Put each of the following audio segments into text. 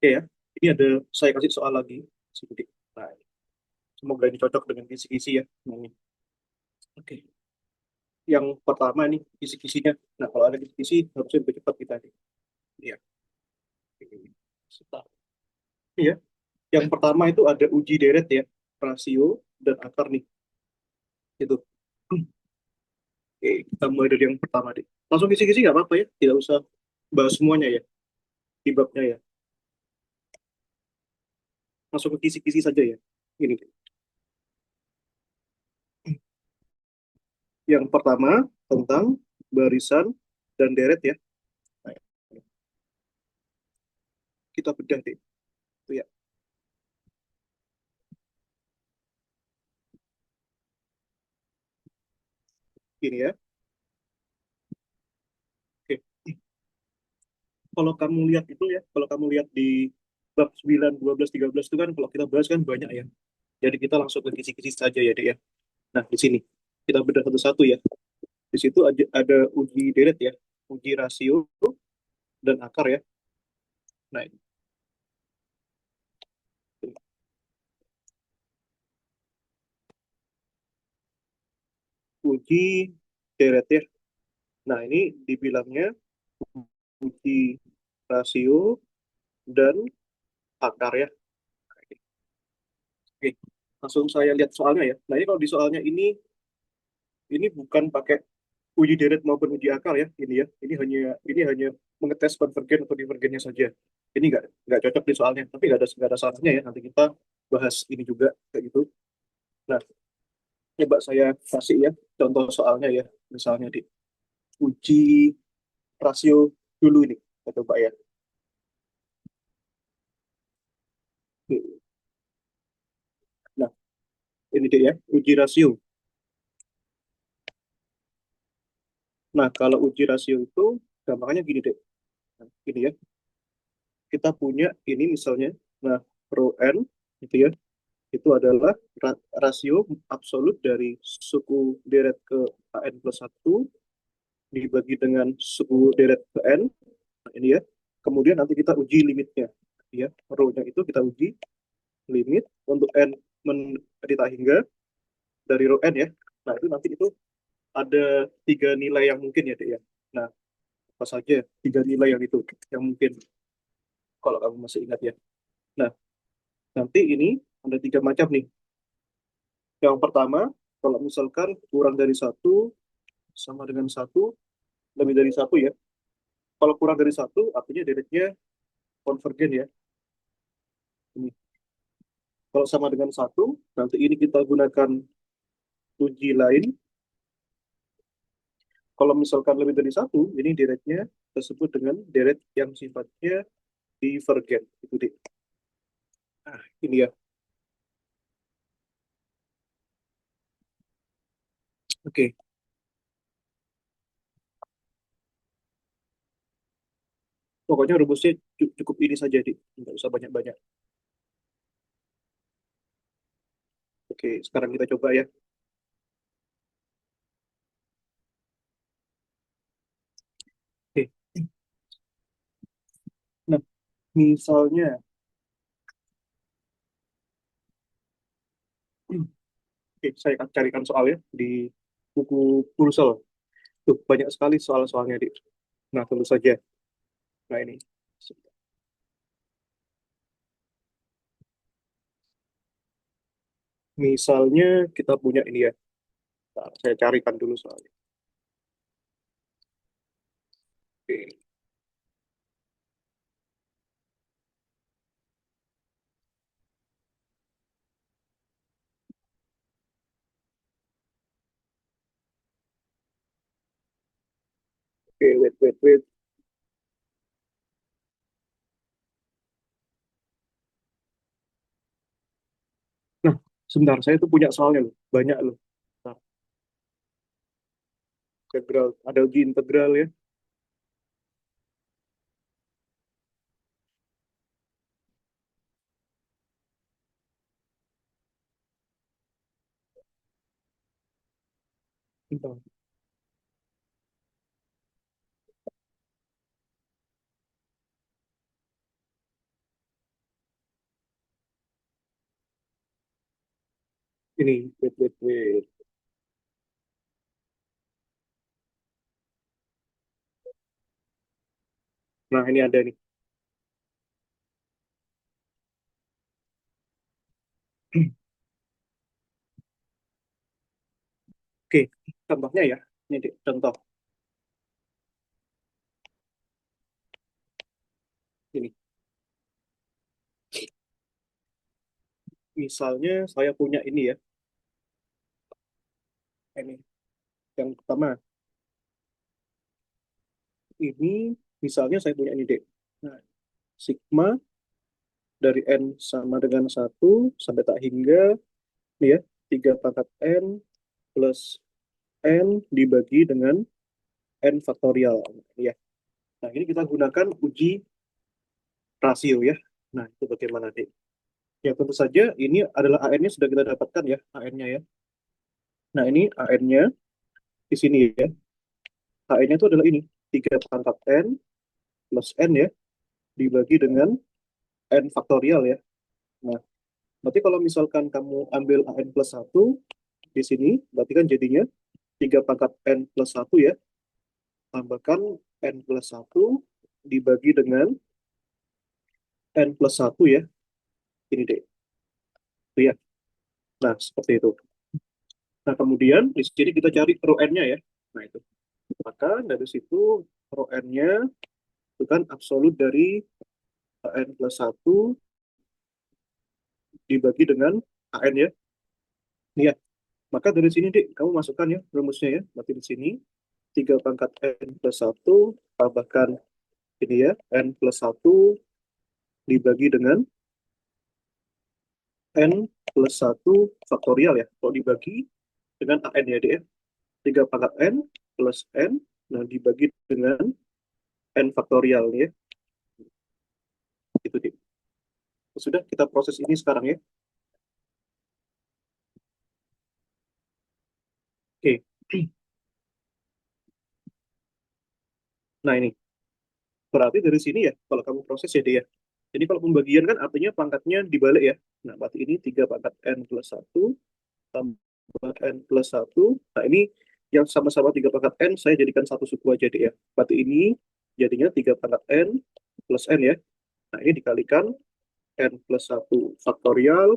Oke ya, ini ada saya kasih soal lagi sedikit. Nah, semoga ini cocok dengan kisi-kisi ya. Nah, ini. Oke, yang pertama nih kisi-kisinya. Nah, kalau ada kisi-kisi harusnya lebih cepat kita nih. Iya. Ini. Sebentar. Iya. Yang pertama itu ada uji deret ya, rasio dan akar nih. Itu. Oke, kita mulai dari yang pertama deh. Langsung kisi-kisi nggak apa-apa ya, tidak usah bahas semuanya ya, di babnya ya. Langsung ke kisi-kisi saja ya. Ini deh. Yang pertama tentang barisan dan deret ya. Nah, kita bedah deh. Itu ya. Gini ya. Oke. Kalau kamu lihat itu ya, kalau kamu lihat di bab 9, 12, 13 itu kan kalau kita bahas kan banyak ya. Jadi kita langsung ke kisi-kisi saja ya, Dek ya. Nah, di sini kita bedah satu-satu ya. Di situ ada uji deret ya, uji rasio dan akar ya. Nah, ini. Uji deret ya. Nah, ini dibilangnya uji rasio dan akar ya. Oke, langsung saya lihat soalnya ya. Nah, ini kalau di soalnya ini bukan pakai uji deret maupun uji akar ya, ini ya. Ini hanya mengetes konvergen atau divergennya saja. Ini nggak cocok di soalnya, tapi nggak ada salahnya ya. Nanti kita bahas ini juga kayak gitu. Nah, coba saya kasih ya contoh soalnya ya. Misalnya di uji rasio dulu ini. Kita coba ya. Nah, ini dia ya, uji rasio. Nah, kalau uji rasio itu gampangnya gini deh. Nah, gini ya, kita punya ini misalnya, nah, rho n gitu ya, itu adalah rasio absolut dari suku deret ke an plus satu dibagi dengan suku deret ke n, nah, ini ya. Kemudian nanti kita uji limitnya, ya. Rho-nya itu kita uji limit untuk n menderita hingga dari rho n ya. Nah, itu nanti itu ada tiga nilai yang mungkin ya, Dek ya. Nah, apa saja tiga nilai yang itu yang mungkin kalau kamu masih ingat ya. Nah, nanti ini ada tiga macam nih. Yang pertama, kalau misalkan kurang dari satu sama dengan satu, lebih dari satu ya. Kalau kurang dari satu, artinya deretnya konvergen ya. Ini. Kalau sama dengan satu, nanti ini kita gunakan uji lain. Kalau misalkan lebih dari satu, ini deretnya tersebut dengan deret yang sifatnya divergen. Itu deh. Nah, ini ya. Oke, pokoknya rumusnya cukup ini saja, Dik. Nggak usah banyak-banyak. Oke, sekarang kita coba ya. Oke, nah, misalnya, oke, saya akan carikan soalnya di buku Pulsel. Tuh, banyak sekali soal-soalnya, Dik. Nah, tentu saja. Nah, ini. Misalnya kita punya ini ya. Nah, saya carikan dulu soalnya. Oke, oke, wait, wait, wait. Nah, sebentar. Saya tuh punya soalnya loh. Banyak loh. Nah, integral. Ada uji integral ya. Bentar. Ini, wait, wait, wait. Nah, ini ada nih. Oke, contohnya ya. Ini Dek, contoh. Ini. Misalnya saya punya ini ya. Ini. Yang pertama, ini misalnya saya punya ini Dek. Nah, sigma dari N sama dengan 1 sampai tak hingga ini ya, 3 pangkat N plus N dibagi dengan N faktorial. Ya. Nah, ini kita gunakan uji rasio ya. Nah, itu bagaimana, Dek? Ya, tentu saja ini adalah AN-nya sudah kita dapatkan ya, AN-nya ya. Nah, ini AN-nya di sini ya. AN-nya itu adalah ini, 3 pangkat N plus N ya, dibagi dengan N faktorial ya. Nah, berarti kalau misalkan kamu ambil AN plus 1 di sini, berarti kan jadinya 3 pangkat N plus 1 ya, tambahkan N plus 1 dibagi dengan N plus 1 ya. Ini deh, itu ya. Nah, seperti itu. Nah, kemudian di sini kita cari rho N-nya ya. Nah, itu. Maka dari situ rho N-nya itu kan absolut dari N plus 1 dibagi dengan AN ya. Ini ya. Maka dari sini, Dik, kamu masukkan ya rumusnya ya. Berarti di sini 3 pangkat N plus 1 tambahkan ini ya, N plus 1 dibagi dengan N plus 1 faktorial ya. Kalau dibagi dengan AN ya, Dik ya. 3 pangkat N plus N, nah dibagi dengan N faktorial nih ya. Itu, Dik. Sudah kita proses ini sekarang ya. Oke. Nah ini, berarti dari sini ya, kalau kamu proses ya dia. Jadi kalau pembagian kan artinya pangkatnya dibalik ya. Nah, berarti ini 3 pangkat N plus 1 tambah N plus 1. Nah, ini yang sama-sama 3 pangkat N, saya jadikan satu suku aja deh ya. Berarti ini jadinya 3 pangkat N plus N ya. Nah, ini dikalikan N plus 1 faktorial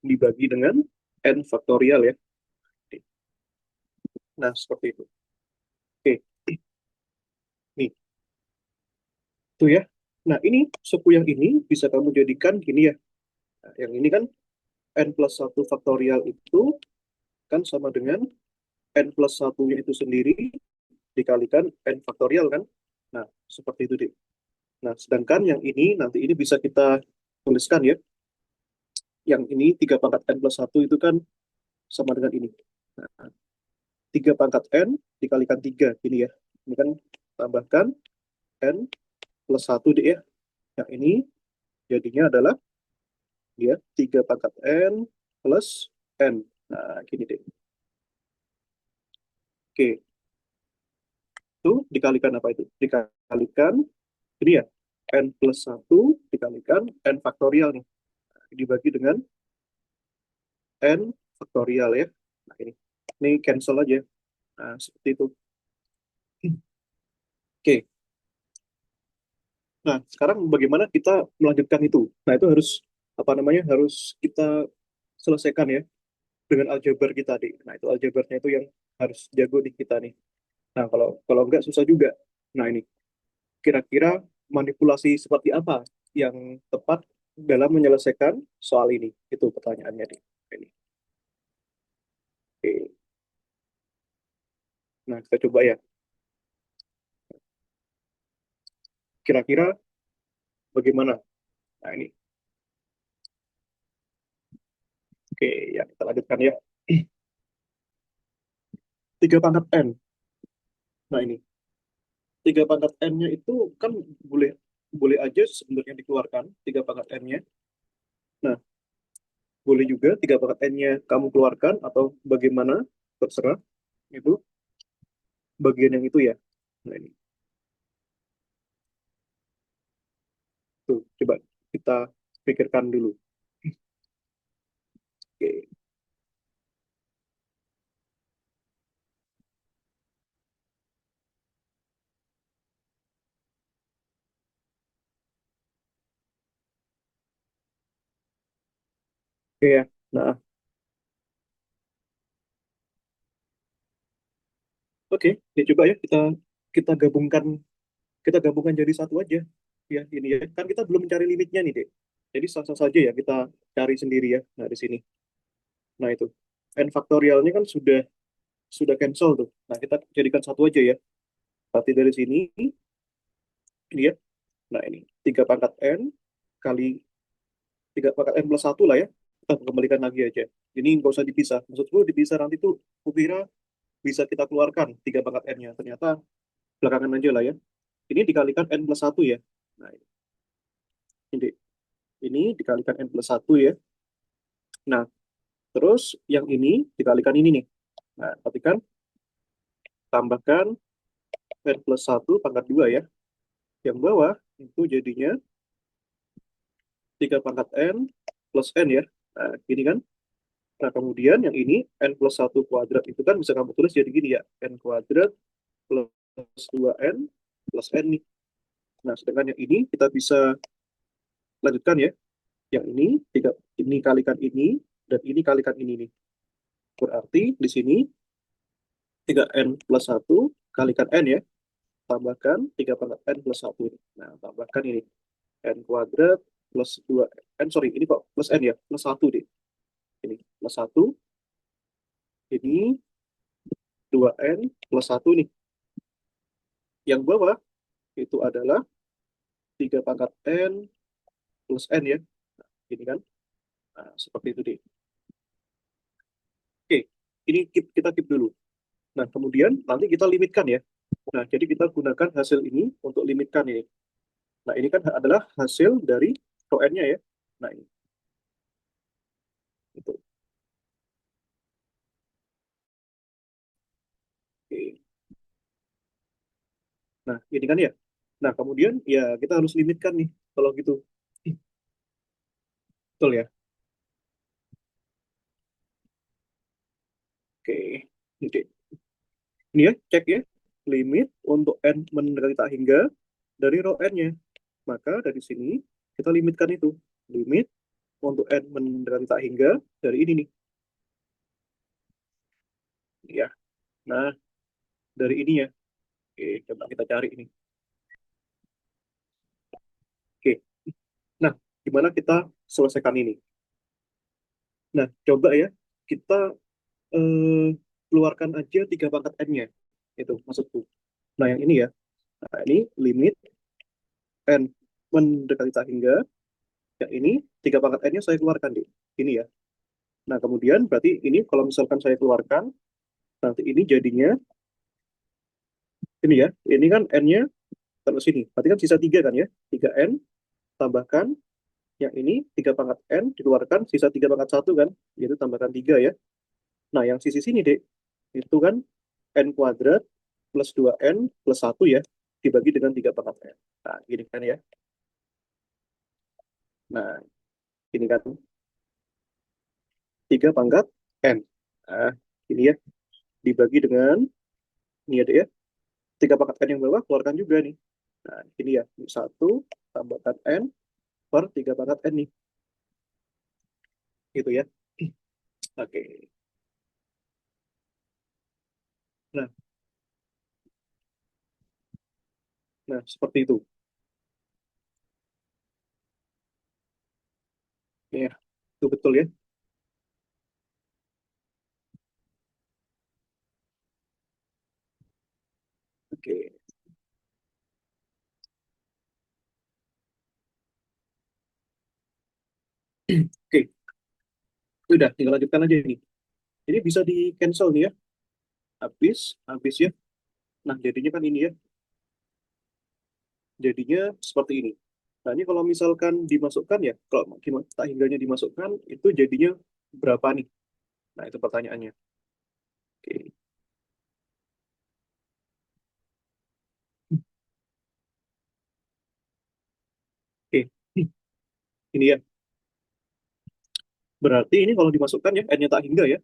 dibagi dengan N faktorial ya. Nah, seperti itu. Oke, nih, tuh ya. Nah, ini suku yang ini bisa kamu jadikan gini ya. Nah, yang ini kan N plus 1 faktorial itu kan sama dengan N plus 1-nya itu sendiri dikalikan N faktorial kan. Nah, seperti itu deh. Nah, sedangkan yang ini nanti ini bisa kita tuliskan ya. Yang ini 3 pangkat N plus 1 itu kan sama dengan ini. Nah, 3 pangkat N dikalikan 3 ini ya. Ini kan tambahkan N plus 1 deh ya. Yang ini jadinya adalah dia 3 pangkat N plus N. Nah, gini deh. Oke, itu dikalikan apa itu? Dikalikan ini ya, N plus 1 dikalikan N faktorial nih. Dibagi dengan N faktorial ya. Nah, ini cancel aja. Nah, seperti itu. Oke. Nah, sekarang bagaimana kita melanjutkan itu? Nah, itu harus apa namanya? Harus kita selesaikan ya dengan aljabar kita nih. Nah, itu aljabarnya itu yang harus jago di kita nih. Nah, kalau kalau enggak susah juga. Nah, ini kira-kira manipulasi seperti apa yang tepat dalam menyelesaikan soal ini? Itu pertanyaannya nih. Ini. Oke. Nah, kita coba ya. Kira-kira bagaimana? Nah, ini. Oke, ya kita lanjutkan ya. 3 pangkat N. Nah, ini. 3 pangkat N-nya itu kan boleh boleh aja sebenarnya dikeluarkan 3 pangkat N-nya. Nah, boleh juga 3 pangkat N-nya kamu keluarkan atau bagaimana, terserah. Itu bagian yang itu ya. Nah, ini. Tuh, coba kita pikirkan dulu. Oke. Iya. Nah, oke. Ya coba ya kita gabungkan kita gabungkan jadi satu aja. Ya, ini ya. Kan kita belum mencari limitnya nih, Dek. Jadi sah-sah saja ya kita cari sendiri ya. Nah, di sini. Nah, itu. N faktorialnya kan sudah cancel tuh. Nah, kita jadikan satu aja ya. Berarti dari sini ini ya. Nah, ini 3 pangkat N kali 3 pangkat N plus satu lah ya. Kita kembalikan lagi aja. Ini nggak usah dipisah. Maksudku dipisah nanti tuh kukira bisa kita keluarkan 3 pangkat N-nya. Ternyata belakangan aja lah ya. Ini dikalikan N plus satu ya. Nah, ini dikalikan N plus satu ya. Nah, terus yang ini dikalikan ini nih. Nah, perhatikan, tambahkan N plus satu pangkat 2 ya. Yang bawah itu jadinya 3 pangkat N plus N ya. Nah, gini kan. Nah, kemudian yang ini N plus satu kuadrat itu kan bisa kamu tulis jadi gini ya. N kuadrat plus 2N plus N nih. Nah, sedangkan yang ini kita bisa lanjutkan ya. Yang ini, ini kalikan ini, dan ini kalikan ini nih. Berarti di sini 3N plus satu kalikan N ya. Tambahkan 3 pangkat N plus satu. Nah, tambahkan ini. N kuadrat plus 2 N, sorry, ini kok plus N ya, plus satu deh. Ini, plus satu. Ini 2N plus satu nih. Yang bawah itu adalah 3 pangkat N plus N ya. Ini kan, nah, seperti itu deh. Oke, ini kita keep dulu. Nah, kemudian nanti kita limitkan ya. Nah, jadi kita gunakan hasil ini untuk limitkan ini. Nah, ini kan adalah hasil dari rho N-nya ya. Nah, ini. Itu. Oke. Nah, ini kan ya. Nah, kemudian ya kita harus limitkan nih kalau gitu. Betul ya. Oke. Oke. Ini ya, cek ya. Limit untuk N mendekati tak hingga dari rho N-nya. Maka dari sini kita limitkan itu. Limit untuk N mendekati tak hingga dari ini nih. Ya. Nah, dari ini ya. Oke, coba kita cari ini. Oke. Nah, gimana kita selesaikan ini? Nah, coba ya. Kita eh, keluarkan aja 3 pangkat N-nya. Itu maksudku. Nah, yang ini ya. Nah, ini limit N mendekati tak hingga. Yang ini 3 pangkat N-nya saya keluarkan deh. Ini ya. Nah, kemudian berarti ini kalau misalkan saya keluarkan, nanti ini jadinya, ini ya. Ini kan N-nya terus sini. Berarti kan sisa 3 kan ya. 3N tambahkan yang ini 3 pangkat N dikeluarkan sisa 3 pangkat satu kan. Yaitu tambahkan 3 ya. Nah, yang sisi sini deh. Itu kan N kuadrat plus 2N plus satu ya. Dibagi dengan 3 pangkat N. Nah, gini kan ya. Nah, ini kan 3 pangkat N. Nah, ini ya. Dibagi dengan, ini ada ya. 3 pangkat N yang bawah keluarkan juga nih. Nah, ini ya. Satu tambahkan N per 3 pangkat N nih. Gitu ya. Oke. Nah, nah seperti itu. Ya, itu betul ya. Oke. Oke, udah tinggal lanjutkan aja ini. Ini bisa di cancel nih ya. Habis ya. Nah, jadinya kan ini ya. Jadinya seperti ini. Nah, ini kalau misalkan dimasukkan ya, kalau tak hingganya dimasukkan, itu jadinya berapa nih? Nah, itu pertanyaannya. Oke. Oke. Ini ya. Berarti ini kalau dimasukkan ya, n-nya tak hingga ya.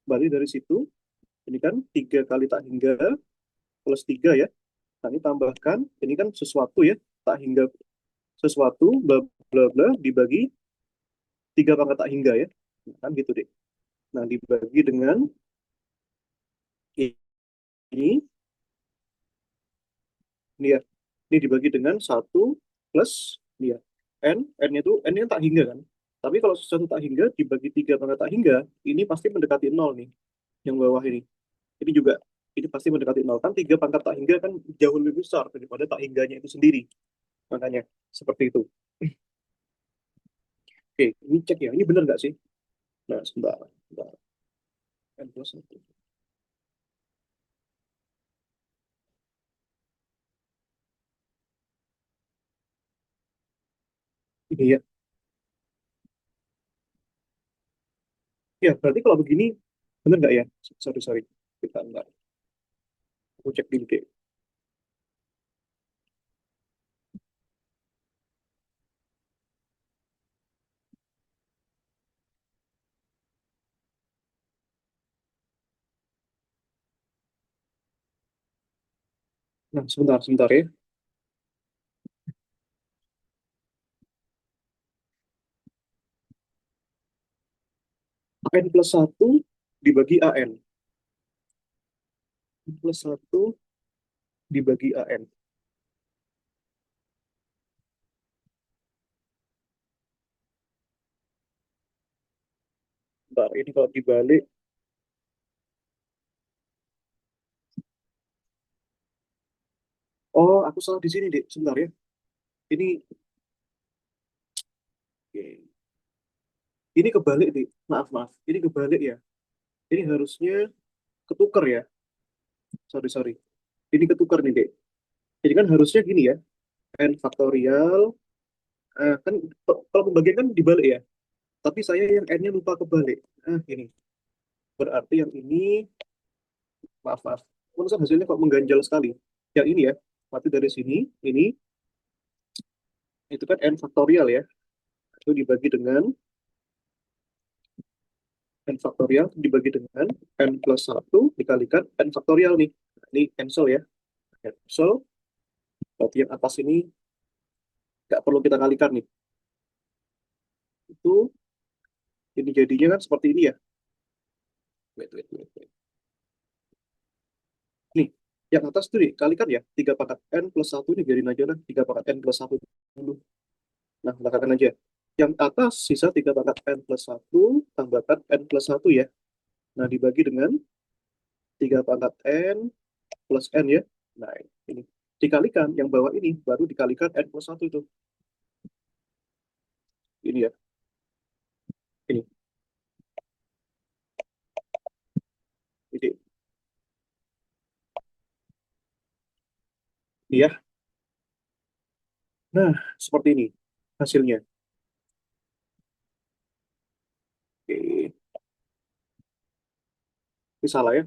Berarti dari situ, ini kan 3 kali tak hingga plus 3 ya. Nah, ini tambahkan, ini kan sesuatu ya, tak hingga sesuatu, bla bla bla, dibagi 3 pangkat tak hingga ya. Nah, kan gitu deh. Nah, dibagi dengan ini, ini ya. Ini dibagi dengan satu plus ini ya. N-nya itu, N-nya tak hingga kan. Tapi kalau sesuatu tak hingga dibagi 3 pangkat tak hingga, ini pasti mendekati nol nih, yang bawah ini. Ini juga, ini pasti mendekati nol. Kan 3 pangkat tak hingga kan jauh lebih besar daripada tak hingganya itu sendiri. Makanya, seperti itu. Oke, ini cek ya. Ini benar nggak sih? Nah, sebentar. Sebentar. N plus 1. Ini ya. Ya, berarti kalau begini, benar nggak ya? Sorry, sorry. Kita nggak. Aku cek dulu deh. Nah, sebentar, sebentar ya. AN plus 1 dibagi AN. Plus 1 dibagi AN. Bentar, ini kalau dibalik. Oh, aku salah di sini, Dek. Sebentar ya. Ini, ini kebalik, Dek. Maaf, maaf. Ini kebalik ya. Ini harusnya ketukar ya. Sorry, sorry. Ini ketukar nih, Dek. Jadi kan harusnya gini ya. N faktorial. Kan kalau pembagian kan dibalik ya. Tapi saya yang N-nya lupa kebalik. Ini. Berarti yang ini, maaf, maaf. Menurut hasilnya kok mengganjal sekali. Yang ini ya. Berarti dari sini, ini, itu kan N faktorial ya. Itu dibagi dengan N faktorial dibagi dengan N plus 1 dikalikan N faktorial nih. Nah, ini cancel ya. Cancel. Berarti yang atas ini nggak perlu kita kalikan nih. Itu, ini jadinya kan seperti ini ya. Wait, wait, wait, wait. Nih, yang atas tuh dikalikan ya. 3 pangkat N plus 1 ini biarin aja lah. 3 pangkat N plus 1 dulu. Nah, tambahkan aja. Yang atas sisa 3 pangkat N plus 1 tambahkan N plus 1 ya. Nah, dibagi dengan 3 pangkat N plus N ya. Nah, ini. Dikalikan, yang bawah ini baru dikalikan N plus 1 itu. Ini ya. Ini. Ini. Ini ya. Nah, seperti ini hasilnya. Oke. Ini salah ya.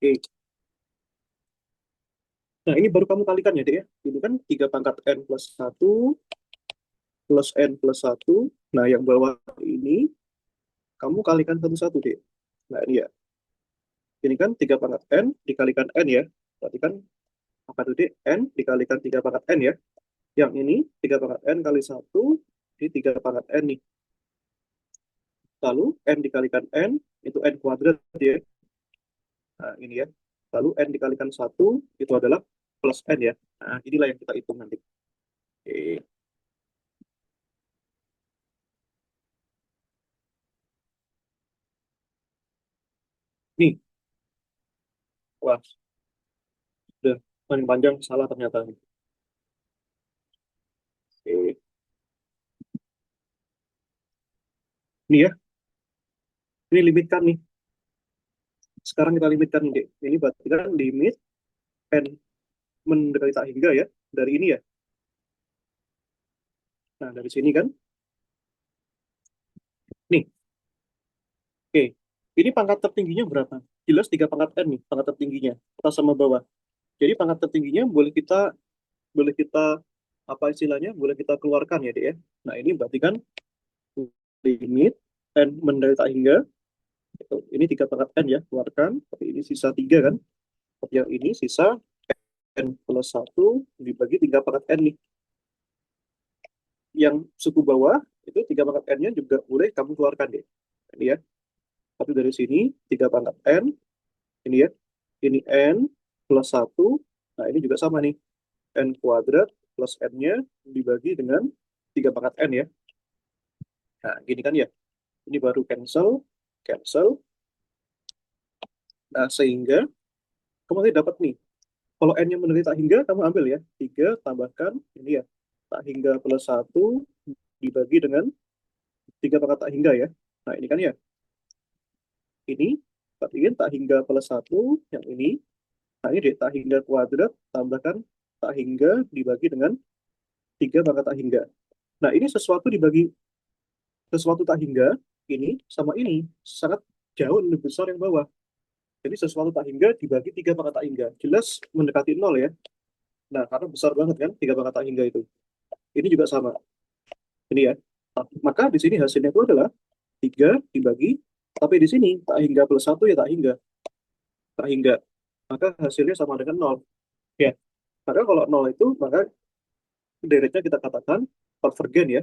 Oke. Nah, ini baru kamu kalikan ya, Dek ya. Ini kan 3 pangkat N plus 1 plus N plus 1. Nah, yang bawah ini kamu kalikan satu-satu, Dek. Nah, ini ya. Ini kan 3 pangkat N dikalikan N ya. Berarti kan apa tuh, Dek? N dikalikan 3 pangkat N ya. Yang ini 3 pangkat N kali 1 di 3 pangkat N nih. Lalu N dikalikan N itu N kuadrat ya. Nah, ini ya. Lalu N dikalikan 1 itu adalah plus N ya. Nah, inilah yang kita hitung nanti. Oke. Nih, wah, udah paling panjang salah ternyata. Oke. Ini ya, ini limitkan nih. Sekarang kita limitkan nih, Dek. Ini berarti kan limit N mendekati tak hingga ya. Dari ini ya. Nah, dari sini kan. Nih, oke. Ini pangkat tertingginya berapa? Jelas 3 pangkat N nih, pangkat tertingginya. Atas sama bawah. Jadi pangkat tertingginya boleh kita apa istilahnya? Boleh kita keluarkan ya, Dek ya. Nah, ini berarti kan limit N mendekati tak hingga. Ini 3 pangkat N ya, keluarkan. Tapi ini sisa 3 kan. Tapi yang ini sisa N plus 1 dibagi 3 pangkat N nih. Yang suku bawah itu 3 pangkat N-nya juga boleh kamu keluarkan deh. Ini ya, satu dari sini, 3 pangkat N, ini ya, ini N plus satu. Nah, ini juga sama nih, N kuadrat plus N-nya dibagi dengan 3 pangkat N ya. Nah, gini kan ya, ini baru cancel, cancel. Nah, sehingga kamu nanti dapat nih, kalau N-nya menjadi tak hingga, kamu ambil ya, 3 tambahkan, ini ya, tak hingga plus satu dibagi dengan 3 pangkat tak hingga ya. Nah, ini kan ya, ini tak hingga plus satu, yang ini. Nah, ini deh, tak hingga kuadrat tambahkan tak hingga dibagi dengan 3 pangkat tak hingga. Nah, ini sesuatu tak hingga, ini sama ini sangat jauh lebih besar yang bawah. Jadi sesuatu tak hingga dibagi 3 pangkat tak hingga. Jelas mendekati nol ya. Nah, karena besar banget kan 3 pangkat tak hingga itu. Ini juga sama. Ini ya. Nah, maka di sini hasilnya itu adalah 3 dibagi, tapi di sini tak hingga plus satu ya tak hingga. Tak hingga. Maka hasilnya sama dengan nol. Ya. Maka kalau nol itu, maka deretnya kita katakan convergen ya.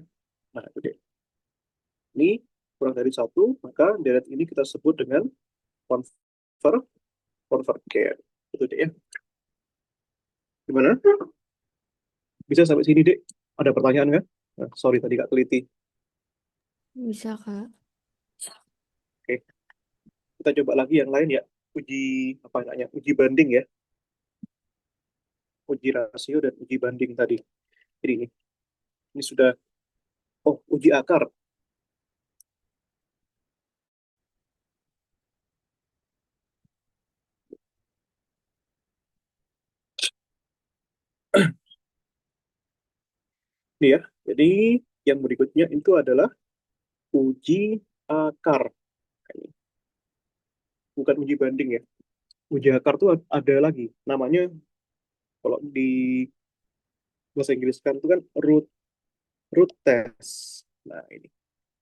Nah, itu deh. Ini kurang dari satu, maka deret ini kita sebut dengan conver convergen. Itu deh ya. Gimana? Bisa sampai sini, Dek? Ada pertanyaan kan? Nah, sorry tadi Kak teliti. Bisa, Kak. Oke, kita coba lagi yang lain ya. Uji apa namanya? Uji banding ya. Uji rasio dan uji banding tadi. Jadi ini sudah uji akar. Ini ya. Jadi yang berikutnya itu adalah uji akar. Ini bukan uji banding ya. Uji akar tuh ada lagi. Namanya kalau di bahasa Inggris kan itu kan root test. Nah, ini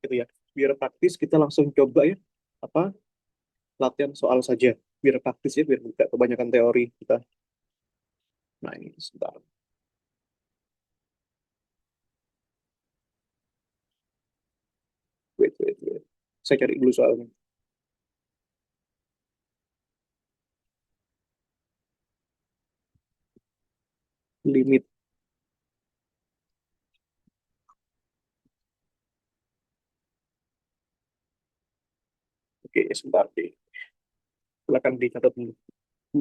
gitu ya. Biar praktis kita langsung coba ya. Apa latihan soal saja. Biar praktis ya, biar tidak kebanyakan teori kita. Nah, ini sebentar. Wait, wait, wait. Saya cari dulu soalnya. Limit. Oke, sebentar. Oke. Silakan dicatat dulu.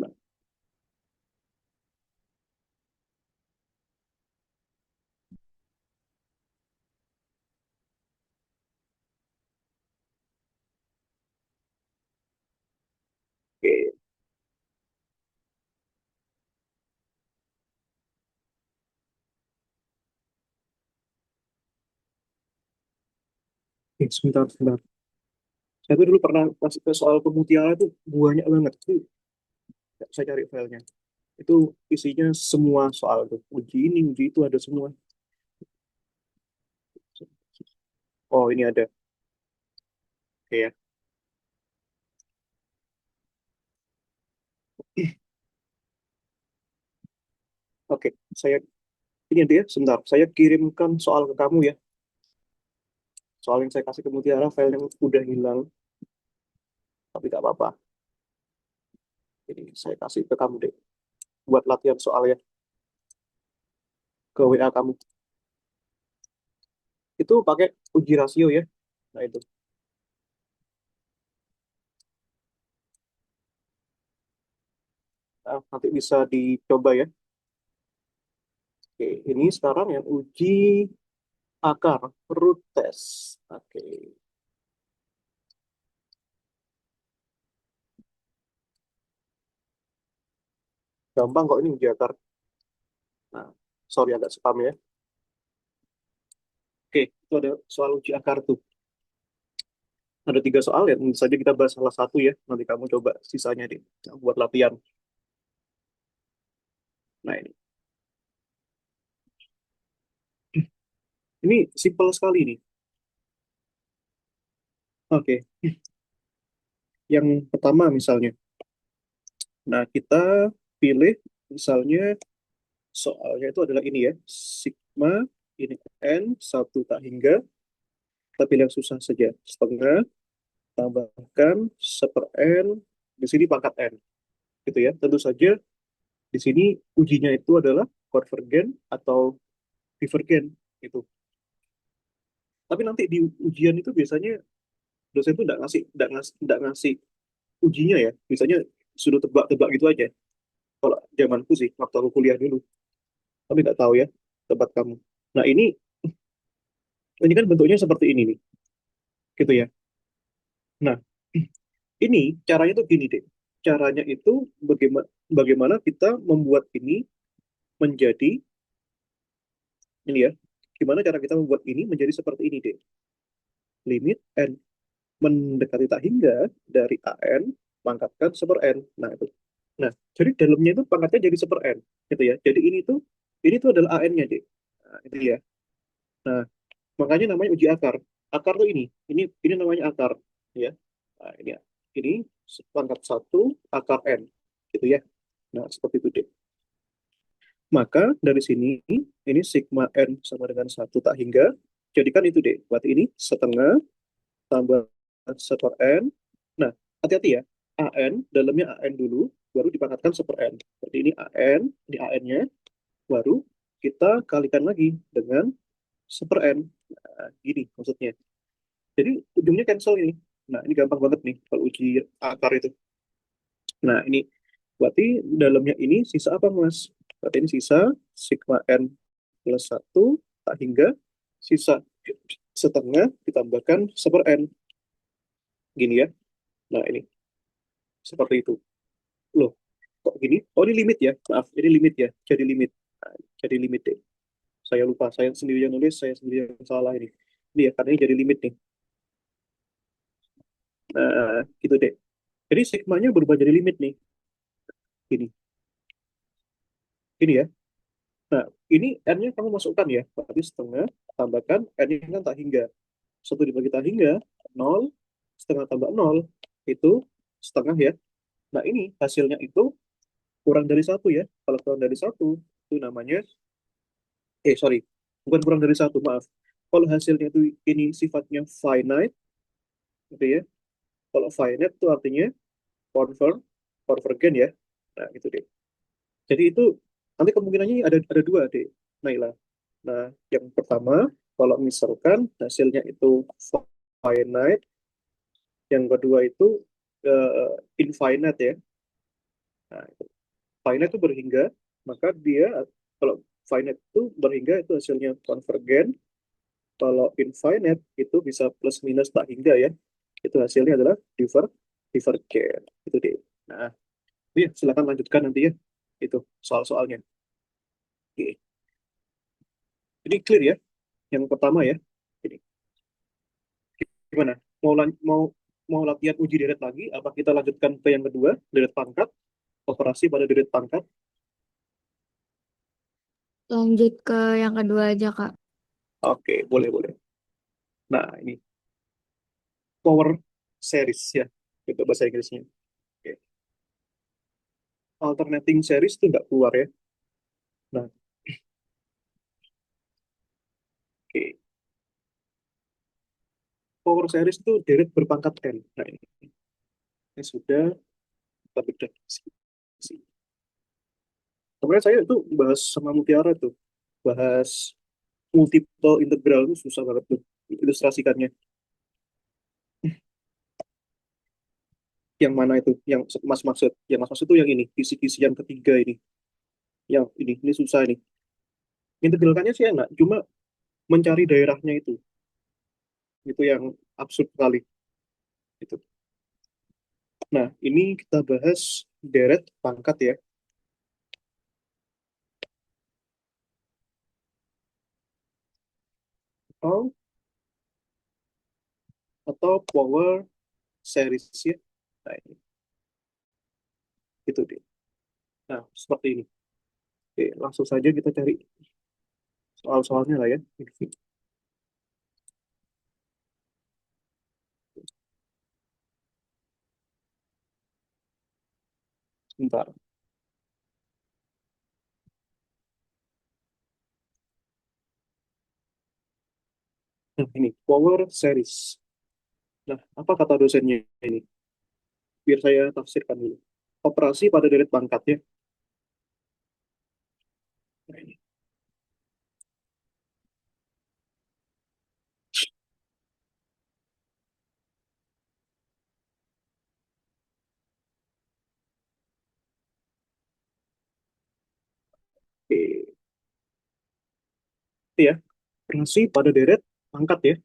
Nah, oke. Oke, sebentar, sebentar. Saya tuh dulu pernah pas ke soal pemutiara itu banyak banget. Itu saya cari filenya. Itu isinya semua soal tuh. Uji ini, uji itu ada semua. Oh, ini ada. Oke ya. Oke, saya ini dia. Sebentar, saya kirimkan soal ke kamu ya. Soal yang saya kasih ke Mutiara, filenya udah hilang, tapi nggak apa-apa. Jadi saya kasih ke kamu deh, buat latihan soalnya ke WA kamu. Itu pakai uji rasio ya. Nah itu. Nah, nanti bisa dicoba ya. Oke, ini sekarang yang uji akar, root test. Oke, gampang kok ini uji akar. Nah, sorry agak spam ya. Oke, itu ada soal uji akar tuh. Ada 3 soal ya, tentu saja kita bahas salah satu ya. Nanti kamu coba sisanya deh, nah, buat latihan. Nah ini simpel sekali nih. Oke, yang pertama misalnya. Nah, kita pilih misalnya soalnya itu adalah ini ya. Sigma ini N, satu tak hingga. Kita pilih yang susah saja. Setengah, tambahkan 1/n, di sini pangkat n. Gitu ya. Tentu saja di sini ujinya itu adalah konvergen atau divergen. Gitu. Tapi nanti di ujian itu biasanya dosen itu nggak ngasih ujinya ya. Misalnya suruh tebak-tebak gitu aja. Kalau zamanku sih, waktu aku kuliah dulu. Tapi nggak tahu ya tempat kamu. Nah ini kan bentuknya seperti ini nih, gitu ya. Nah ini caranya tuh gini deh. Caranya itu bagaimana bagaimana kita membuat ini menjadi ini ya. Gimana cara kita membuat ini menjadi seperti ini deh. Limit n mendekati tak hingga dari an pangkatkan 1/n. Nah itu. Nah jadi dalamnya itu pangkatnya jadi 1/n, gitu ya. Jadi ini tuh adalah an-nya deh. Nah, itu ya. Nah makanya namanya uji akar. Akar tuh ini namanya akar, ya. Nah, ini pangkat 1 akar n, gitu ya. Nah, seperti itu deh. Maka dari sini ini sigma n sama dengan 1 tak hingga. Jadikan itu deh. Berarti ini setengah tambah 1/n. Nah, hati-hati ya. An dalamnya an dulu, baru dipangkatkan 1/n. Berarti ini an, ini an-nya, baru kita kalikan lagi dengan 1/n. Nah, gini maksudnya. Jadi ujungnya cancel ini. Nah, ini gampang banget nih kalau uji akar itu. Nah, ini berarti dalamnya ini sisa apa, Mas? Berarti ini sisa sigma n plus 1 tak hingga sisa setengah ditambahkan 1/n. Gini ya. Nah, ini seperti itu. Loh, kok gini? Oh, ini limit ya. Maaf, ini limit ya. Jadi limit. Nah, jadi limit deh. Saya lupa. Saya sendiri yang nulis, saya sendiri yang salah ini. Ini ya, karena ini jadi limit nih. Nah, gitu deh. Jadi sigmanya berubah jadi limit nih. Gini. Gini ya. Nah, ini N-nya kamu masukkan ya. Berarti setengah, tambahkan N-nya kan tak hingga. 1 dibagi tak hingga, 0, setengah tambah 0, itu setengah ya. Nah, ini hasilnya itu kurang dari 1 ya. Kalau kurang dari 1, itu namanya, sorry, bukan kurang dari 1, maaf. Kalau hasilnya itu ini sifatnya finite, gitu ya. Kalau finite itu artinya converge, convergen ya. Nah, gitu deh. Jadi itu nanti kemungkinannya ada dua deh, Naila. Nah, yang pertama, kalau misalkan hasilnya itu finite, yang kedua itu infinite ya. Nah, finite itu berhingga, maka dia kalau finite itu berhingga itu hasilnya konvergen, kalau infinite itu bisa plus minus tak hingga ya. Itu hasilnya adalah divergen. Itu deh. Nah, ya silakan lanjutkan nanti ya. Itu soal-soalnya. Oke. Ini clear ya, yang pertama ya. Ini gimana? Mau latihan uji deret lagi? Apa kita lanjutkan ke yang kedua, deret pangkat, operasi pada deret pangkat? Lanjut ke yang kedua aja, Kak. Oke, boleh boleh. Nah ini power series ya, itu bahasa Inggrisnya. Oke. Alternating series itu nggak keluar ya. Nah, oke. Power series itu deret berpangkat n. Nah ini sudah kita bedah. Kemarin saya itu bahas sama Mutiara tuh, bahas multiple integral itu susah banget tuh ilustrasikannya. Yang mana itu? Yang Mas maksud? Yang Mas maksud itu yang ini, kisi-kisi yang ketiga ini. Yang ini susah ini. Integralkannya sih enggak, cuma mencari daerahnya itu yang absurd kali. Itu. Nah, ini kita bahas deret pangkat ya, atau power series ya. Nah, ini itu deh. Nah, seperti ini. Oke, langsung saja kita cari soal-soalnya lah ya. Sebentar. Nah, ini power series. Nah, apa kata dosennya ini? Biar saya tafsirkan dulu. Operasi pada deret pangkat ya. Nah, ini. Oke. Itu ya, operasi pada deret pangkat ya.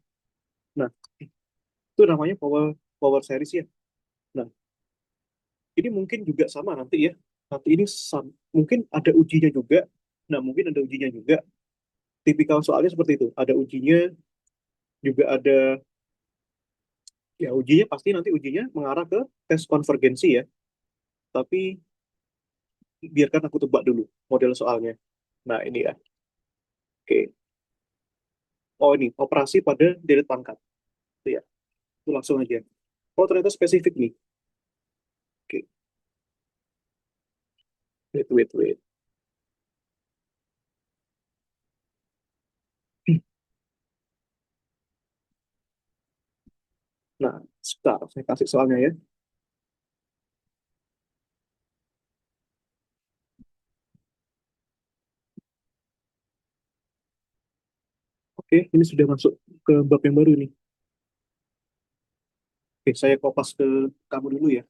Nah, itu namanya power power series ya. Nah, ini mungkin juga sama nanti ya. Nanti ini mungkin ada ujinya juga. Nah, mungkin ada ujinya juga. Tipikal soalnya seperti itu. Ada ujinya, juga ada ya ujinya pasti nanti ujinya mengarah ke tes konvergensi ya. Tapi biarkan aku tebak dulu model soalnya. Nah, ini ya. Oke. Oh, ini operasi pada deret pangkat. Itu ya. Itu langsung aja. Oh, ternyata spesifik nih. Oke. Wait. Nah, sebentar, saya kasih soalnya ya. Oke, ini sudah masuk ke bab yang baru nih. Oke, saya kopas ke kamu dulu ya.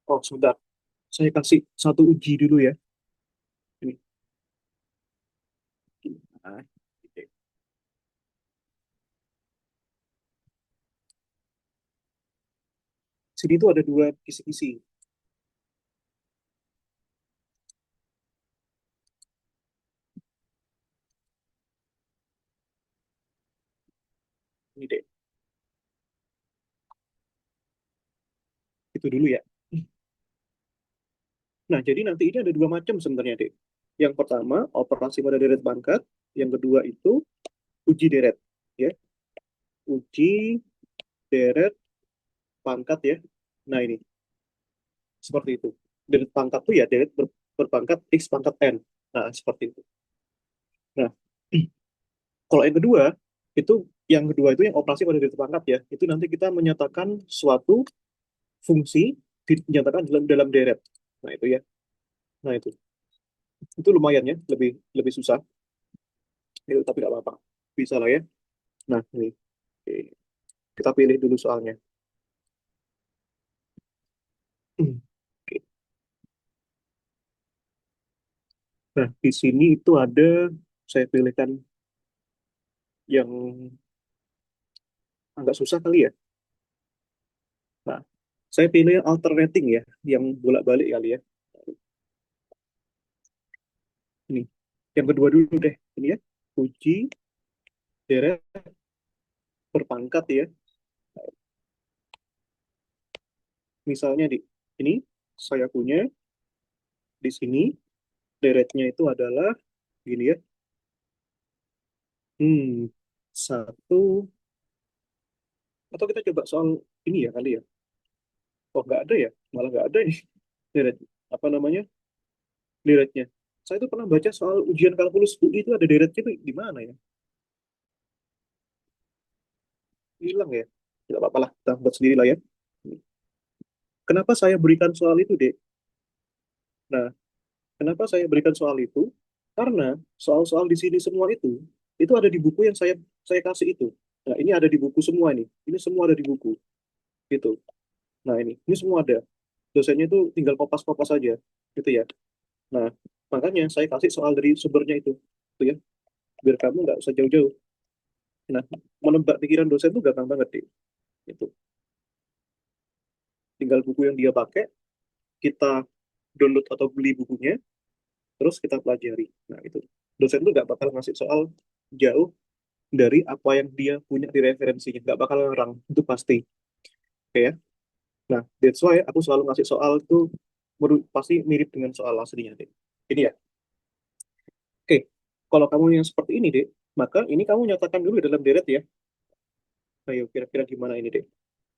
Oh, sebentar. Saya kasih satu uji dulu ya. Ini. Nah, oke. Sini tuh ada dua kisi-kisi. Ini deh. Itu dulu ya. Nah, jadi nanti ini ada dua macam sebenarnya, Dek. Yang pertama, operasi pada deret pangkat. Yang kedua itu uji deret. Ya, uji deret pangkat ya. Nah, ini seperti itu. Deret pangkat tuh ya deret berpangkat X pangkat N. Nah, seperti itu. Nah, kalau yang kedua itu yang operasi pada deret pangkat ya. Itu nanti kita menyatakan suatu fungsi dinyatakan dalam dalam deret. Nah, itu ya. Nah, itu lumayan ya, lebih lebih susah. Itu tapi nggak apa-apa. Bisa lah ya. Nah, ini. Oke. Kita pilih dulu soalnya. Oke. Nah, di sini itu ada, saya pilihkan yang agak susah kali ya. Nah, saya pilih yang alternating ya, yang bolak-balik kali ya. Ini. Yang kedua dulu deh. Ini ya. Uji deret berpangkat ya. Misalnya di ini, saya punya di sini, deretnya itu adalah gini ya. Hmm, satu, atau kita coba soal ini ya kali ya. Oh, nggak ada ya. Malah nggak ada nih. Deret, apa namanya? Deretnya. Saya itu pernah baca soal ujian kalkulus UI itu ada deretnya itu di mana ya? Hilang ya. Tidak apa-apa lah, kita buat sendiri lah ya. Kenapa saya berikan soal itu, Dek? Nah, kenapa saya berikan soal itu? Karena soal-soal di sini semua itu ada di buku yang saya kasih itu. Nah, ini ada di buku semua ini. Ini semua ada di buku. Gitu. Nah, ini semua ada. Dosennya itu tinggal kopas-kopas saja. Gitu ya. Nah, makanya saya kasih soal dari sumbernya itu. Gitu ya. Biar kamu nggak usah jauh-jauh. Nah, menebak pikiran dosen itu gampang banget, Dek. Itu. Tinggal buku yang dia pakai, kita download atau beli bukunya, terus kita pelajari. Nah, itu. Dosen tuh nggak bakal ngasih soal jauh dari apa yang dia punya di referensinya. Nggak bakal ngarang, itu pasti. Oke ya. Nah, that's why aku selalu ngasih soal itu pasti mirip dengan soal aslinya, deh. Ini ya. Oke, kalau kamu yang seperti ini, deh, maka ini kamu nyatakan dulu dalam deret ya. Ayo kira-kira gimana ini deh?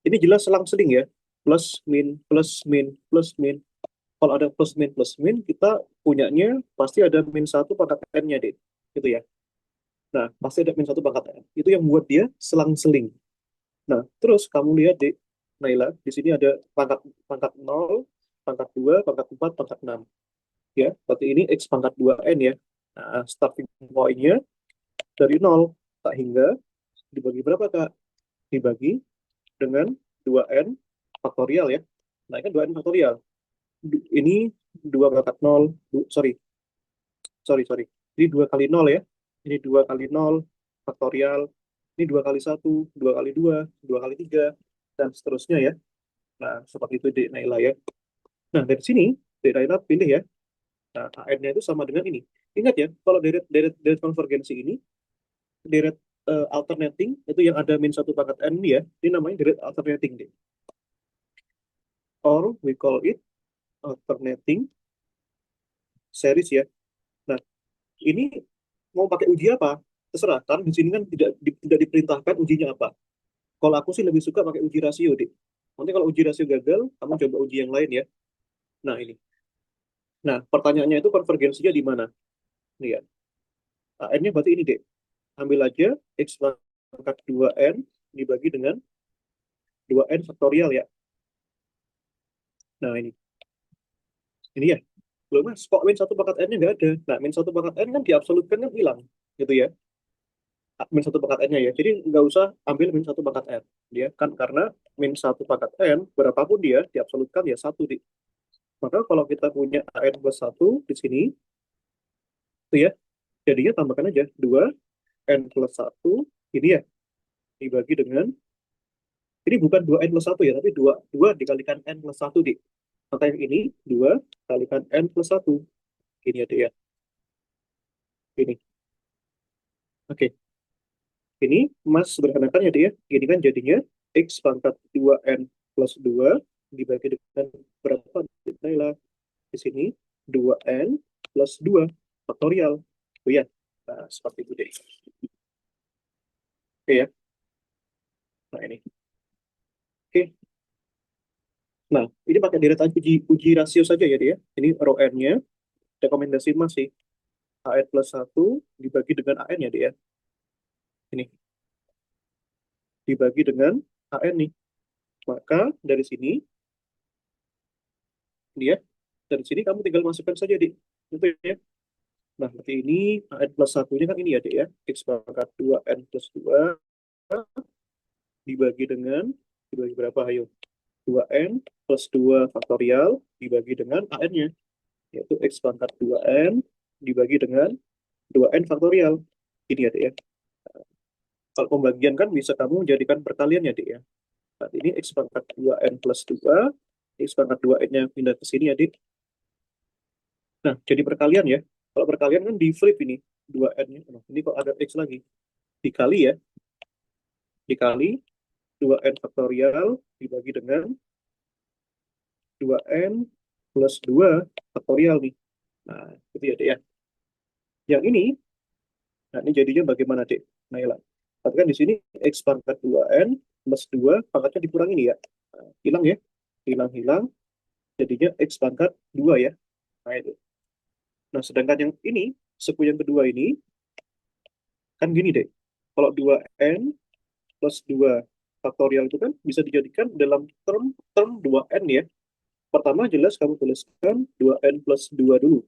Ini jelas selang-seling ya. Plus, min, plus, min, plus, min. Kalau ada plus, min, kita punyanya pasti ada min satu pangkat n-nya deh. Gitu ya. Nah, pasti ada min satu pangkat n. Itu yang buat dia selang-seling. Nah, terus kamu lihat deh, Naila, di sini ada pangkat pangkat 0, pangkat 2, pangkat 4, pangkat 6. Ya, berarti ini x pangkat 2n ya. Nah, starting point-nya dari 0 tak hingga dibagi berapa, Kak? Dibagi dengan 2n faktorial ya. Nah, ini kan 2n faktorial. Ini 2 pangkat 0, sorry, sorry, sorry. Ini 2 kali 0 ya. Ini 2 kali 0 faktorial. Ini 2 kali 1, 2 kali 2, 2 kali 3, dan seterusnya ya. Nah, seperti itu Dek Naila ya. Nah, dari sini Dek Naila pilih ya. Nah, AN-nya itu sama dengan ini. Ingat ya, kalau deret, deret, deret konvergensi ini, deret alternating, itu yang ada min satu pangkat N ini ya, ini namanya deret alternating deh. Or we call it alternating series ya. Nah, ini mau pakai uji apa? Terserah, karena di sini kan tidak diperintahkan ujinya apa. Kalau aku sih lebih suka pakai uji rasio deh. Nanti kalau uji rasio gagal, kamu coba uji yang lain ya. Nah, ini. Nah, pertanyaannya itu konvergensinya di mana? Nih ya. AN-nya berarti ini deh. Ambil aja x pangkat 2n dibagi dengan 2n faktorial ya. Nah, ini ya. Belum mas, kok min satu pangkat n-nya nggak ada. Nah, min satu pangkat n kan diabsolutkan kan hilang. Gitu ya. Min satu pangkat n-nya ya. Jadi nggak usah ambil min satu pangkat n. Dia kan karena min satu pangkat n, berapapun dia, diabsolutkan ya satu. Maka kalau kita punya n plus satu di sini, itu ya, jadinya tambahkan aja 2 n plus satu ini ya, dibagi dengan, ini bukan 2 n plus satu ya, tapi 2 dikalikan n plus satu di. Maka yang ini 2 kalikan n plus satu. Ini ada ya. Ini. Oke. Ini Mas sederhanakan ya dia. Ini kan jadinya x pangkat 2n plus 2 dibagi dengan berapa? Nilai di sini 2n plus 2 faktorial. Oh ya. Nah, seperti itu deh. Oke ya. Nah, ini. Oke. Nah, ini pakai deretan uji rasio saja ya dia. Ini rho n-nya. Rekomendasi Mas sih. AN plus satu dibagi dengan AN ya dia. Ini. Dibagi dengan AN nih. Maka dari sini dia, dari sini kamu tinggal masukkan saja di itu ya. Nah, berarti ini n plus satunya kan ini ya, Dek ya. X pangkat 2n plus 2 dibagi dengan, dibagi berapa, ayo? 2n plus 2 faktorial dibagi dengan an-nya, yaitu X pangkat 2n dibagi dengan 2n faktorial. Ini ya, Dek ya. Kalau pembagian kan bisa kamu jadikan perkalian ya, Dek ya. Saat ini X pangkat 2n plus 2, X pangkat 2n-nya pindah ke sini ya, Dek. Nah, jadi perkalian ya. Kalau perkalian kan di flip ini, 2n-nya. Nah, ini kok ada X lagi. Dikali ya, dikali 2n faktorial dibagi dengan 2n plus 2 faktorial nih. Nah, itu ya, Dek ya. Yang ini, nah ini jadinya bagaimana, Dek? Naila. Tapi kan di sini X pangkat 2n plus 2 pangkatnya dikurangi nih ya. Nah, hilang ya. Hilang-hilang. Jadinya X pangkat 2 ya. Nah, itu. Nah, sedangkan yang ini, suku yang kedua ini, kan gini, Dek. Kalau 2n plus 2 faktorial itu kan bisa dijadikan dalam term term 2n ya. Pertama jelas kamu tuliskan 2n plus 2 dulu.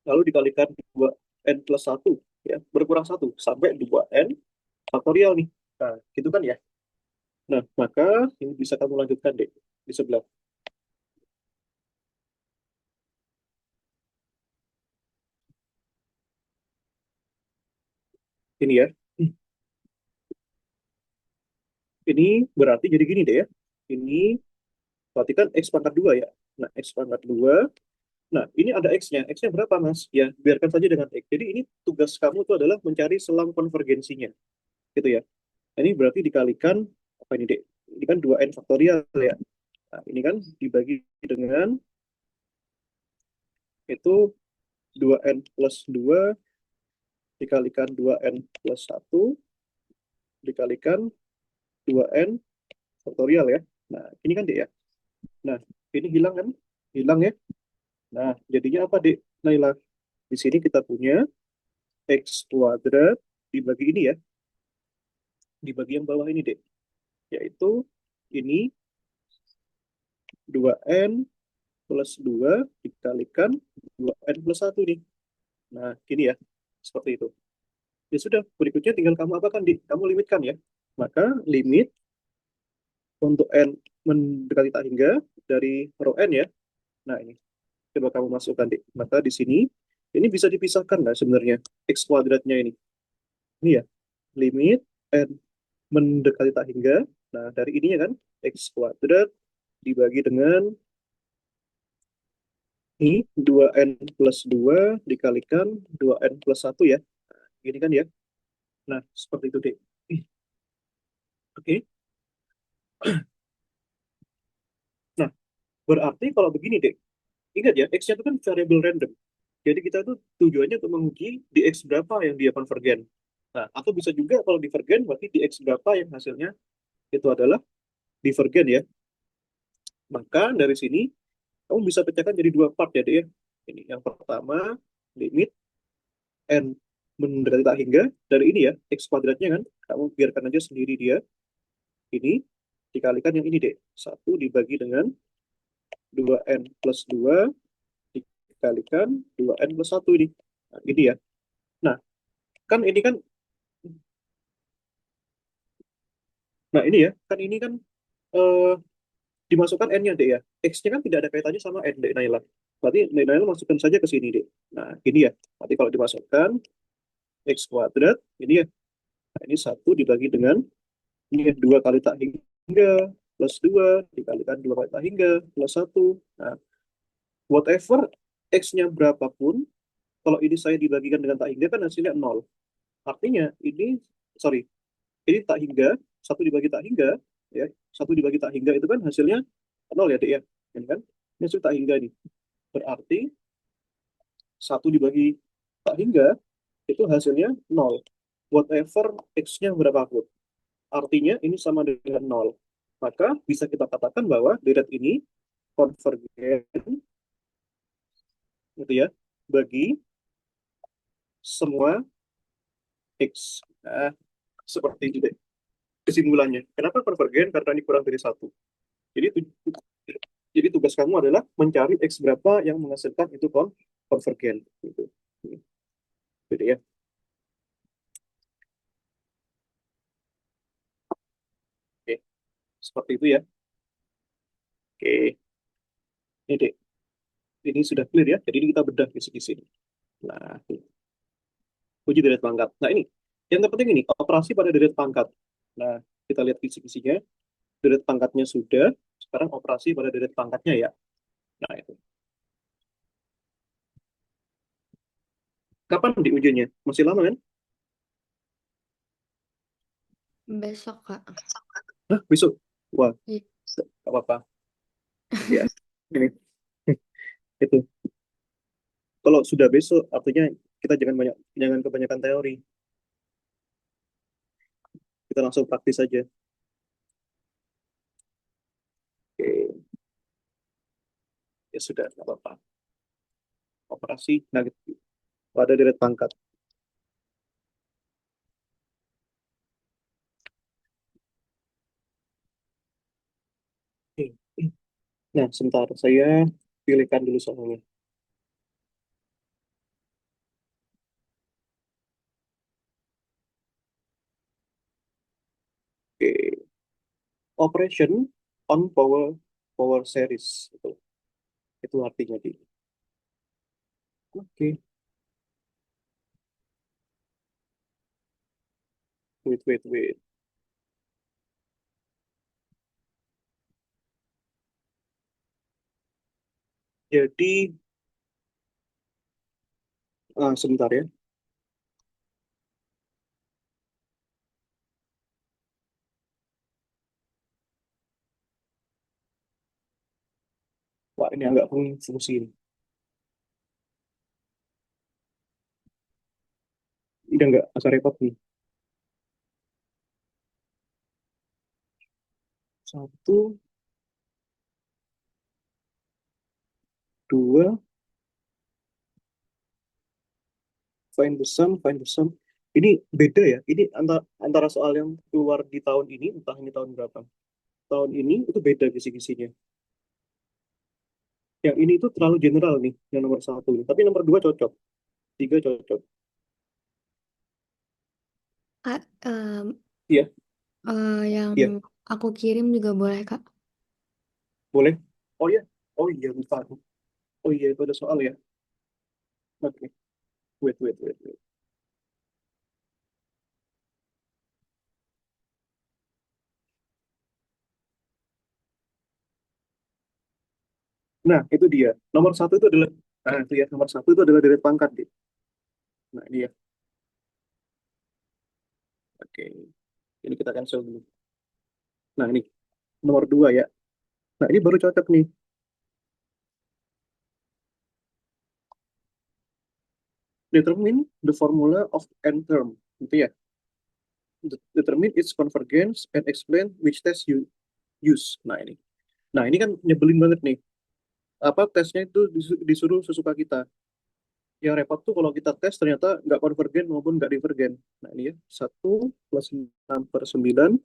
Lalu dikalikan 2n plus satu ya, berkurang satu sampai 2n faktorial nih. Nah, gitu kan ya. Nah, maka ini bisa kamu lanjutkan deh di sebelah. Ini ya. Ini berarti jadi gini deh ya. Ini berarti kan X pangkat 2 ya. Nah, X pangkat 2. Nah, ini ada X-nya. X-nya berapa, Mas? Ya, biarkan saja dengan X. Jadi ini tugas kamu itu adalah mencari selang konvergensinya. Gitu ya. Nah, ini berarti dikalikan, apa ini, Dek? Ini kan 2n faktorial ya. Nah, ini kan dibagi dengan itu 2n plus 2 dikalikan 2n plus satu dikalikan 2N faktorial ya. Nah, ini kan Dek ya. Nah, ini hilang kan? Hilang ya. Nah, jadinya apa Dek? Naila, di sini kita punya X kuadrat dibagi ini ya. Dibagi yang bawah ini Dek. Yaitu ini 2N plus 2 dikalikan 2N plus 1 nih. Nah, gini ya. Seperti itu. Ya sudah, berikutnya tinggal kamu apakan, Dik? Kamu limitkan ya. Maka limit untuk N mendekati tak hingga dari row N ya. Nah, ini. Coba kamu masukkan, Dik. Maka di sini, ini bisa dipisahkan nggak sebenarnya? X kuadratnya ini. Ini ya. Limit N mendekati tak hingga. Nah, dari ininya kan. X kuadrat dibagi dengan ini 2N plus 2 dikalikan 2N plus 1 ya. Gini kan ya. Nah, seperti itu, Dik. Oke. Nah, berarti kalau begini, Dek. Ingat ya, X-nya itu kan variable random. Jadi kita tuh tujuannya untuk menguji di X berapa yang dia konvergen. Nah, atau bisa juga kalau divergen, berarti di X berapa yang hasilnya itu adalah divergen ya. Maka dari sini, kamu bisa pecahkan jadi dua part ya, Dek ya. Ini yang pertama, limit N mendekati tak hingga. Dari ini ya, X kuadratnya kan. Kamu biarkan aja sendiri dia. Ini dikalikan yang ini, Dek. Satu dibagi dengan 2N plus 2 dikalikan 2N plus 1 ini. Nah, ini ya. Nah, kan ini kan, nah ini ya, kan ini kan eh, dimasukkan N-nya, Dek ya. X-nya kan tidak ada kaitannya sama N, Dek Naila. Berarti Dek Naila masukkan saja ke sini, Dek. Nah, ini ya. Nanti kalau dimasukkan, X kuadrat, ini ya. Nah, ini satu dibagi dengan, ini ya, 2 kali tak hingga, plus 2 dikalikan 2 kali tak hingga, plus satu. Nah, whatever X-nya berapapun, kalau ini saya dibagikan dengan tak hingga, kan hasilnya nol. Artinya, ini, sorry, ini tak hingga, satu dibagi tak hingga, ya, satu dibagi tak hingga itu kan hasilnya nol ya, Dek ya. Ini kan, ini hasil tak hingga nih. Berarti satu dibagi tak hingga itu hasilnya nol. Whatever x-nya berapapun. Artinya ini sama dengan nol. Maka bisa kita katakan bahwa deret ini konvergen gitu ya bagi semua x. Nah, seperti itu deh kesimpulannya. Kenapa konvergen? Karena ini kurang dari satu. Jadi jadi tugas kamu adalah mencari x berapa yang menghasilkan itu konvergen gitu. Gitu ya. Oke, seperti itu ya. Oke, ini deh. Ini sudah clear ya. Jadi ini kita bedah kisi-kisi. Nah, uji deret pangkat. Nah, ini yang terpenting ini operasi pada deret pangkat. Nah, kita lihat kisi-kisinya. Deret pangkatnya sudah. Sekarang operasi pada deret pangkatnya ya. Nah, itu. Kapan di ujiannya? Masih lama kan? Besok, Kak. Hah, besok. Wah, Iya. nggak apa-apa. Ya, ini itu. Kalau sudah besok, artinya kita jangan kebanyakan teori. Kita langsung praktis saja. Oke, ya sudah, nggak apa-apa. Operasi, nah, gitu. Pada deret pangkat. Oke. Nah, sebentar. Saya pilihkan dulu soalnya. Oke. Operation on power series itu artinya di. Oke. Wait. Jadi sebentar ya. Wah, ini agak fungsi ini. Udah nggak agak repot nih. Satu, dua, find the sum, find the sum. Ini beda ya. Ini antara soal yang keluar di tahun ini, entah ini tahun berapa. Tahun ini itu beda kisi-kisinya. Yang ini itu terlalu general nih, yang nomor satu. Tapi nomor dua cocok, tiga cocok. Kak, Iya, yang iya, aku kirim juga boleh, Kak. boleh. Oh iya, oh iya lupa. Oh iya itu ada soal ya. Oke, wait, wait, wait, wait. Nah itu dia. Nomor satu itu adalah, itu ya nomor satu itu adalah deret pangkat deh. Nah ini ya. Oke, ini kita cancel dulu. Nah ini nomor dua ya. Nah ini baru cocok nih. Determine the formula of n term. Gitu ya. Determine its convergence and explain which test you use. Nah ini. Nah ini kan nyebelin banget nih. Apa tesnya itu disuruh sesuka kita. Yang repot tuh kalau kita tes ternyata nggak konvergen maupun nggak divergen. Nah ini ya. 1 + 6/9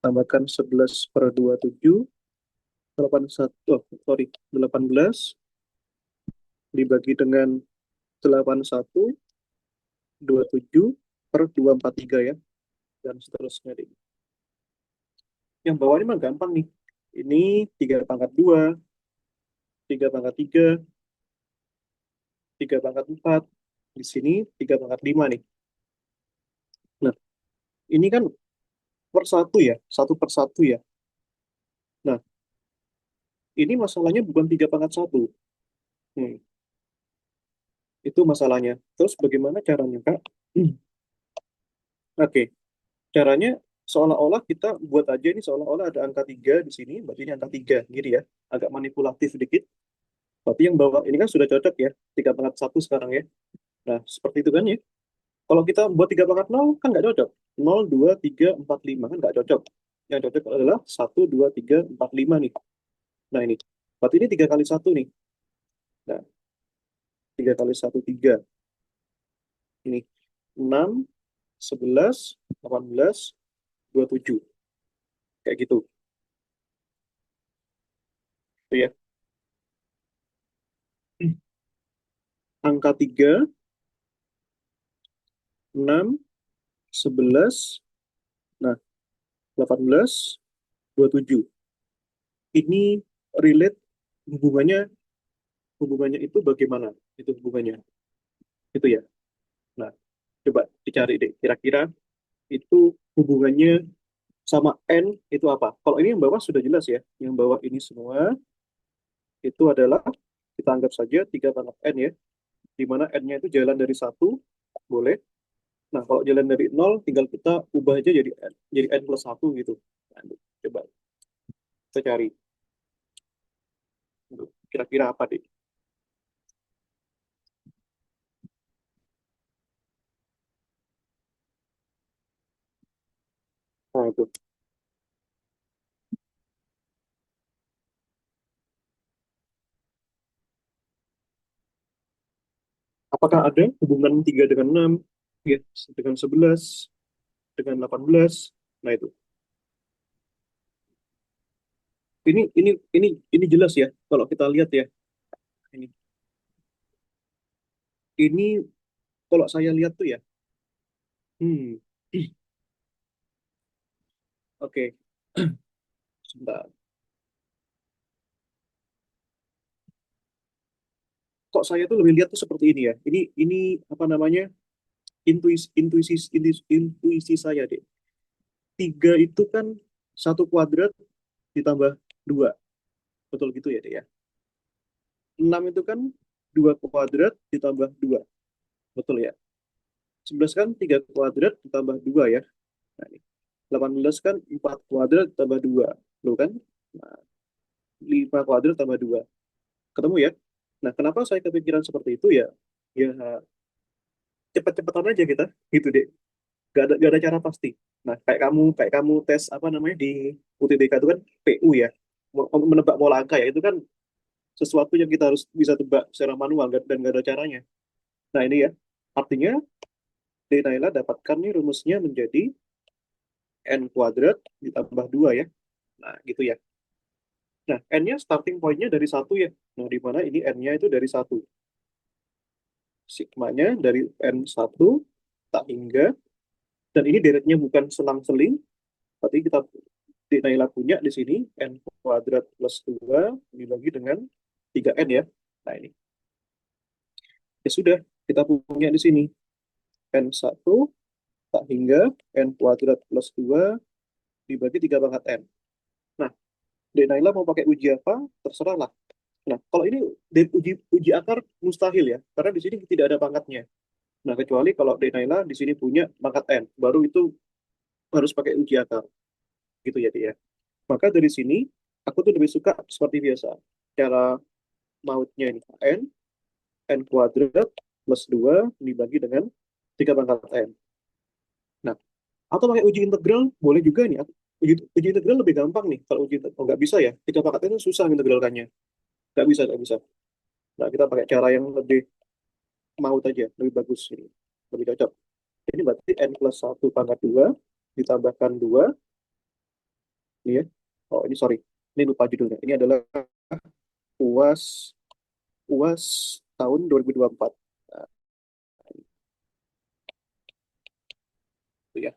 tambahkan 11/27 81, oh sorry, 18 dibagi dengan 81/27/243 ya, dan seterusnya deh. Yang bawah ini mah gampang nih. Ini 3/2, 3/3, 3/4. Di sini 3/5 nih. Nah, ini kan per satu ya, satu per satu ya. Nah, ini masalahnya bukan 3/1. Hmm, itu masalahnya. Terus bagaimana caranya, Kak? Oke, caranya seolah-olah kita buat aja ini seolah-olah ada angka 3 di sini, berarti ini angka 3, gitu ya. Agak manipulatif sedikit. Tapi yang bawah ini kan sudah cocok ya, 3/1 sekarang ya. Nah, seperti itu kan ya. Kalau kita buat 3/0 kan nggak cocok. 0, 2, 3, 4, 5 kan nggak cocok. Yang cocok adalah 1, 2, 3, 4, 5 nih. Nah ini, berarti ini 3 kali 1 nih. Nah, 3 kali 1, 3. Ini 6, 11, 18, 27. Kayak gitu. Itu ya. Angka 3, 6, 11, nah 18, 27. Ini relate hubungannya hubungannya itu bagaimana? Itu hubungannya. Itu ya. Nah, coba dicari deh. Kira-kira itu hubungannya sama N itu apa? Kalau ini yang bawah sudah jelas ya. Yang bawah ini semua itu adalah kita anggap saja 3/n ya. Di mana N-nya itu jalan dari satu boleh. Nah, kalau jalan dari nol tinggal kita ubah aja jadi N+1 gitu. Nah, coba kita cari. Kira-kira apa deh? Nah, itu. Apakah ada hubungan 3 dengan 6, ya, dengan 11, dengan 18? Nah, itu. Ini jelas ya kalau kita lihat ya. Ini ini kalau saya lihat tuh ya. Hmm. Oke, sebentar. Kok saya tuh lebih lihat tuh seperti ini ya. Ini apa namanya? Intuisi saya deh. Tiga itu kan satu kuadrat ditambah dua, betul gitu ya deh ya. 6 itu kan dua kuadrat ditambah dua, betul ya. 11 kan tiga kuadrat ditambah dua ya. Nah, ini. 18 kan 4 kuadrat tambah 2. Loh kan? Nah, 5 kuadrat tambah 2. Ketemu ya? Nah, kenapa saya kepikiran seperti itu ya? Ya, cepet-cepetan aja kita. Gitu deh. Gak ada cara pasti. Nah, kayak kamu tes apa namanya di UTBK itu kan PU ya, menebak pola angka ya, itu kan sesuatu yang kita harus bisa tebak secara manual dan gak ada caranya. Nah, ini ya, artinya Naila dapatkan nih rumusnya menjadi n kuadrat ditambah 2 ya. Nah, gitu ya. Nah, n-nya starting point-nya dari satu ya. Nah, di mana ini n-nya itu dari satu. Sigmanya dari n1 tak hingga, dan ini deretnya bukan selang-seling, berarti kita di Naila punya di sini n kuadrat plus 2 dibagi dengan 3n ya. Nah, ini. Ya sudah, kita punya di sini n1 tak hingga n kuadrat plus 2 dibagi 3 pangkat n. Nah, Dek Naila mau pakai uji apa? Terserah lah. Nah, kalau ini uji akar mustahil ya, karena di sini tidak ada pangkatnya. Nah, kecuali kalau Dek Naila di sini punya pangkat n, baru itu harus pakai uji akar. Gitu ya, Dek ya. Maka dari sini, aku tuh lebih suka seperti biasa. Cara mautnya ini, n kuadrat plus 2 dibagi dengan 3 pangkat n. Nah, atau pakai uji integral, boleh juga nih. Uji integral lebih gampang nih. Kalau uji integral, oh, nggak bisa ya. 3 pangkat n itu susah integralkannya. Nggak bisa, nggak bisa. Nah, kita pakai cara yang lebih maut aja, lebih bagus ini. Lebih cocok. Ini berarti n plus 1 pangkat 2 ditambahkan 2. Ini ya. Oh, ini sorry. Ini lupa judulnya. Ini adalah UAS UAS tahun 2024. Nah, itu ya.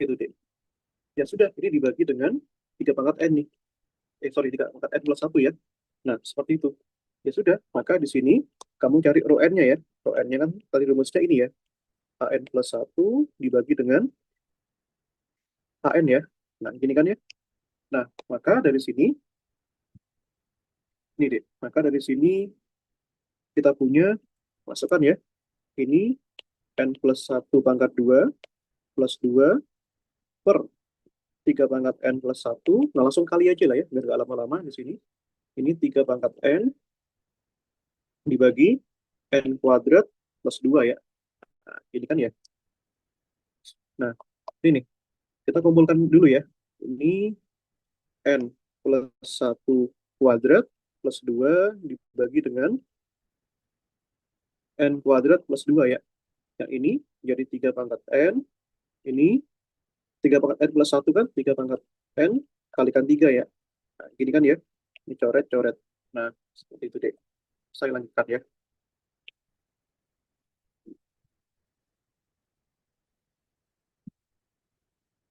Itu deh. Ya sudah, ini dibagi dengan 3 pangkat N nih. Sorry, 3 pangkat N plus 1 ya. Nah, seperti itu. Ya sudah, maka di sini kamu cari rho N-nya ya. Rho N-nya kan tadi rumusnya ini ya. AN plus 1 dibagi dengan AN ya. Nah, gini kan ya. Nah, maka dari sini, ini deh. Maka dari sini kita punya, masukkan ya. Ini N plus 1 pangkat 2 plus 2 per 3 pangkat N plus 1. Nah, langsung kali aja lah ya, biar nggak lama-lama di sini. Ini 3 pangkat N dibagi N kuadrat plus 2 ya. Nah, ini kan ya. Nah, ini kita kumpulkan dulu ya. Ini N plus 1 kuadrat plus 2 dibagi dengan N kuadrat plus 2 ya. Yang ini jadi 3 pangkat N. Ini 3 pangkat N plus 1 kan, 3 pangkat N kalikan 3 ya. Nah, gini kan ya. Ini coret-coret. Nah, seperti itu deh. Saya lanjutkan ya.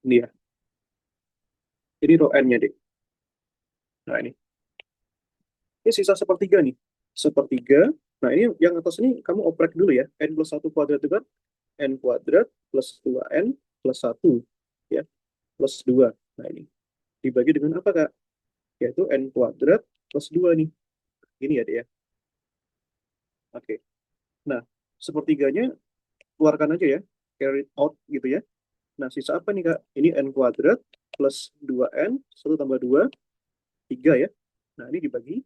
Ini ya. Ini rho N-nya deh. Nah, ini. Ini sisa sepertiga nih. Sepertiga. Nah, ini yang atas ini kamu oprek dulu ya. N plus 1 kuadrat itu kan N kuadrat plus 2N plus 1. Ya, plus 2. Nah, ini. Dibagi dengan apa, Kak? Yaitu N kuadrat plus 2 nih. Ini ya, deh ya. Oke. Nah, sepertiganya keluarkan aja ya. Carry out gitu ya. Nah, sisa apa nih, Kak? Ini N kuadrat plus 2N. 1 tambah 2. 3 ya. Nah, ini dibagi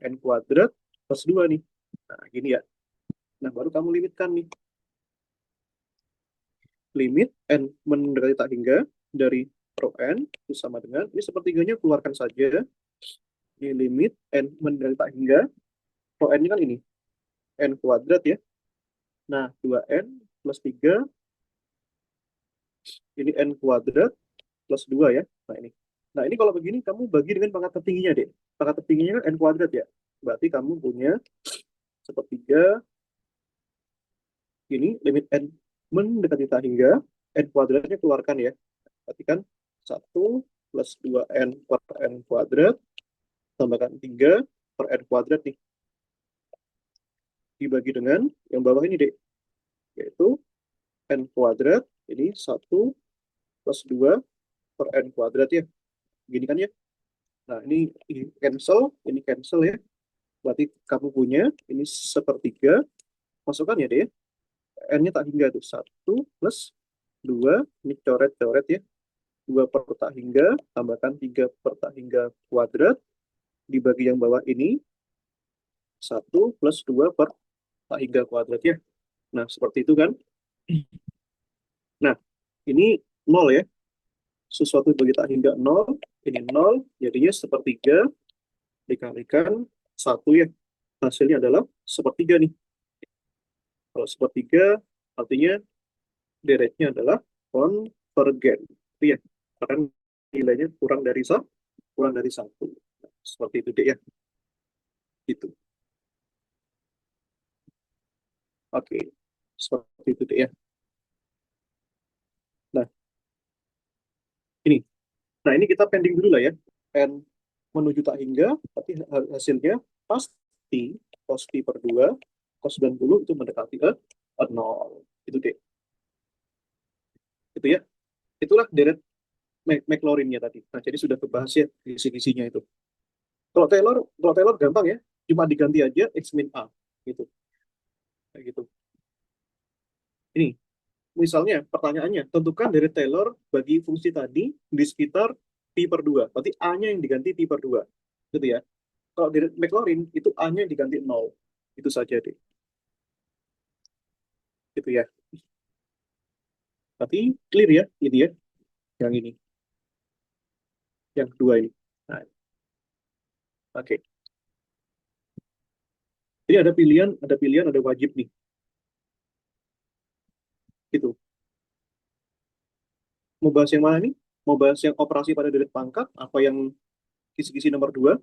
N kuadrat plus 2 nih. Nah, gini ya. Nah, baru kamu limitkan nih. Limit N mendekati tak hingga dari rho N itu sama dengan, ini sepertiganya keluarkan saja. Ini limit N mendekati tak hingga, rho N-nya kan ini. N kuadrat ya. Nah, 2N plus 3, ini N kuadrat plus 2 ya. Nah, ini. Nah, ini kalau begini kamu bagi dengan pangkat tertingginya, Dek. Pangkat tertingginya kan N kuadrat ya. Berarti kamu punya sepertiga, ini limit N mendekati tak hingga, N kuadratnya keluarkan ya. Berarti kan 1 plus 2N per N kuadrat, tambahkan 3 per N kuadrat nih. Dibagi dengan yang bawah ini, Dek. Yaitu N kuadrat, ini 1 plus 2 per N kuadrat ya. Gini kan ya. Nah, ini cancel ya. Berarti kamu punya ini sepertiga. Masukkan ya, Dek ya. N-nya tak hingga tuh. 1 plus 2, ini coret-coret ya. 2 per tak hingga, tambahkan 3 per tak hingga kuadrat, dibagi yang bawah ini, 1 plus 2 per tak hingga kuadrat ya. Nah, seperti itu kan. Nah, ini nol ya. Sesuatu bagi tak hingga nol, ini nol, jadinya sepertiga dikalikan satu ya. Hasilnya adalah sepertiga nih. Kalau sepertiga, artinya deretnya adalah konvergen. Itu ya, karena nilainya kurang dari satu. Nah, seperti itu deh ya. Gitu. Oke, seperti itu deh ya. Nah, ini. Nah, ini kita pending dulu lah ya. N menuju tak hingga, tapi hasilnya pasti cos pi per 2, cos 90 itu mendekati 0. Itu deh. Itu ya. Itulah deret Maclaurin-nya tadi. Nah, jadi sudah kebahas ya gisi-gisinya itu. Kalau Taylor gampang ya. Cuma diganti aja X min A. Gitu. Kayak gitu. Ini, misalnya pertanyaannya, tentukan deret Taylor bagi fungsi tadi di sekitar pi per 2. Berarti A-nya yang diganti pi per 2. Gitu ya. Kalau dari McLaurin itu A-nya diganti 0. Itu saja deh. Gitu ya. Tapi clear ya, ini ya. Yang ini. Yang kedua ini. Nah, oke. Jadi ada wajib nih. Gitu. Mau bahas yang mana nih? Mau bahas yang operasi pada deret pangkat? Apa yang kisi-kisi nomor 2?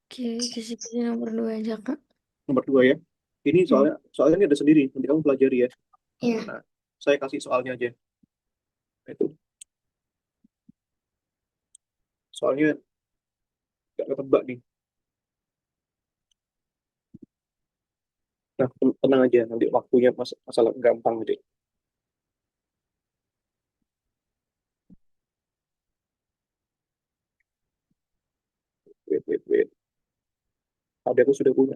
Oke, kisi-kisi nomor 2 aja, Kak. Nomor 2 ya. Ini Hmm. soalnya ini ada sendiri. Nanti kamu pelajari ya. Iya. Nah, saya kasih soalnya aja. Itu. Soalnya nggak ketebak nih. Nah, tenang aja. Nanti waktunya masalah gampang deh. Wait, wait, wait. Ada aku sudah punya.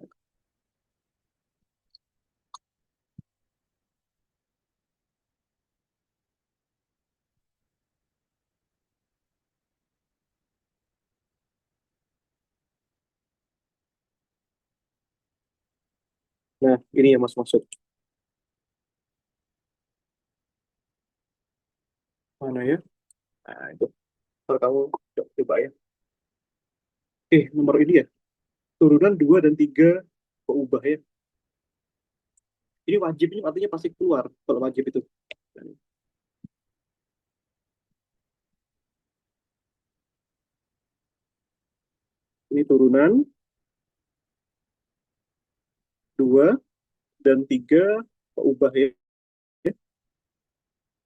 Nah, ini yang Mas maksud. Mana ya? Nah, itu. Kalau kamu coba ya. Nomor ini ya. Turunan 2 dan 3 keubah ya. Ini wajib, ini artinya pasti keluar kalau wajib itu. Ini turunan 2 dan 3 keubah ya.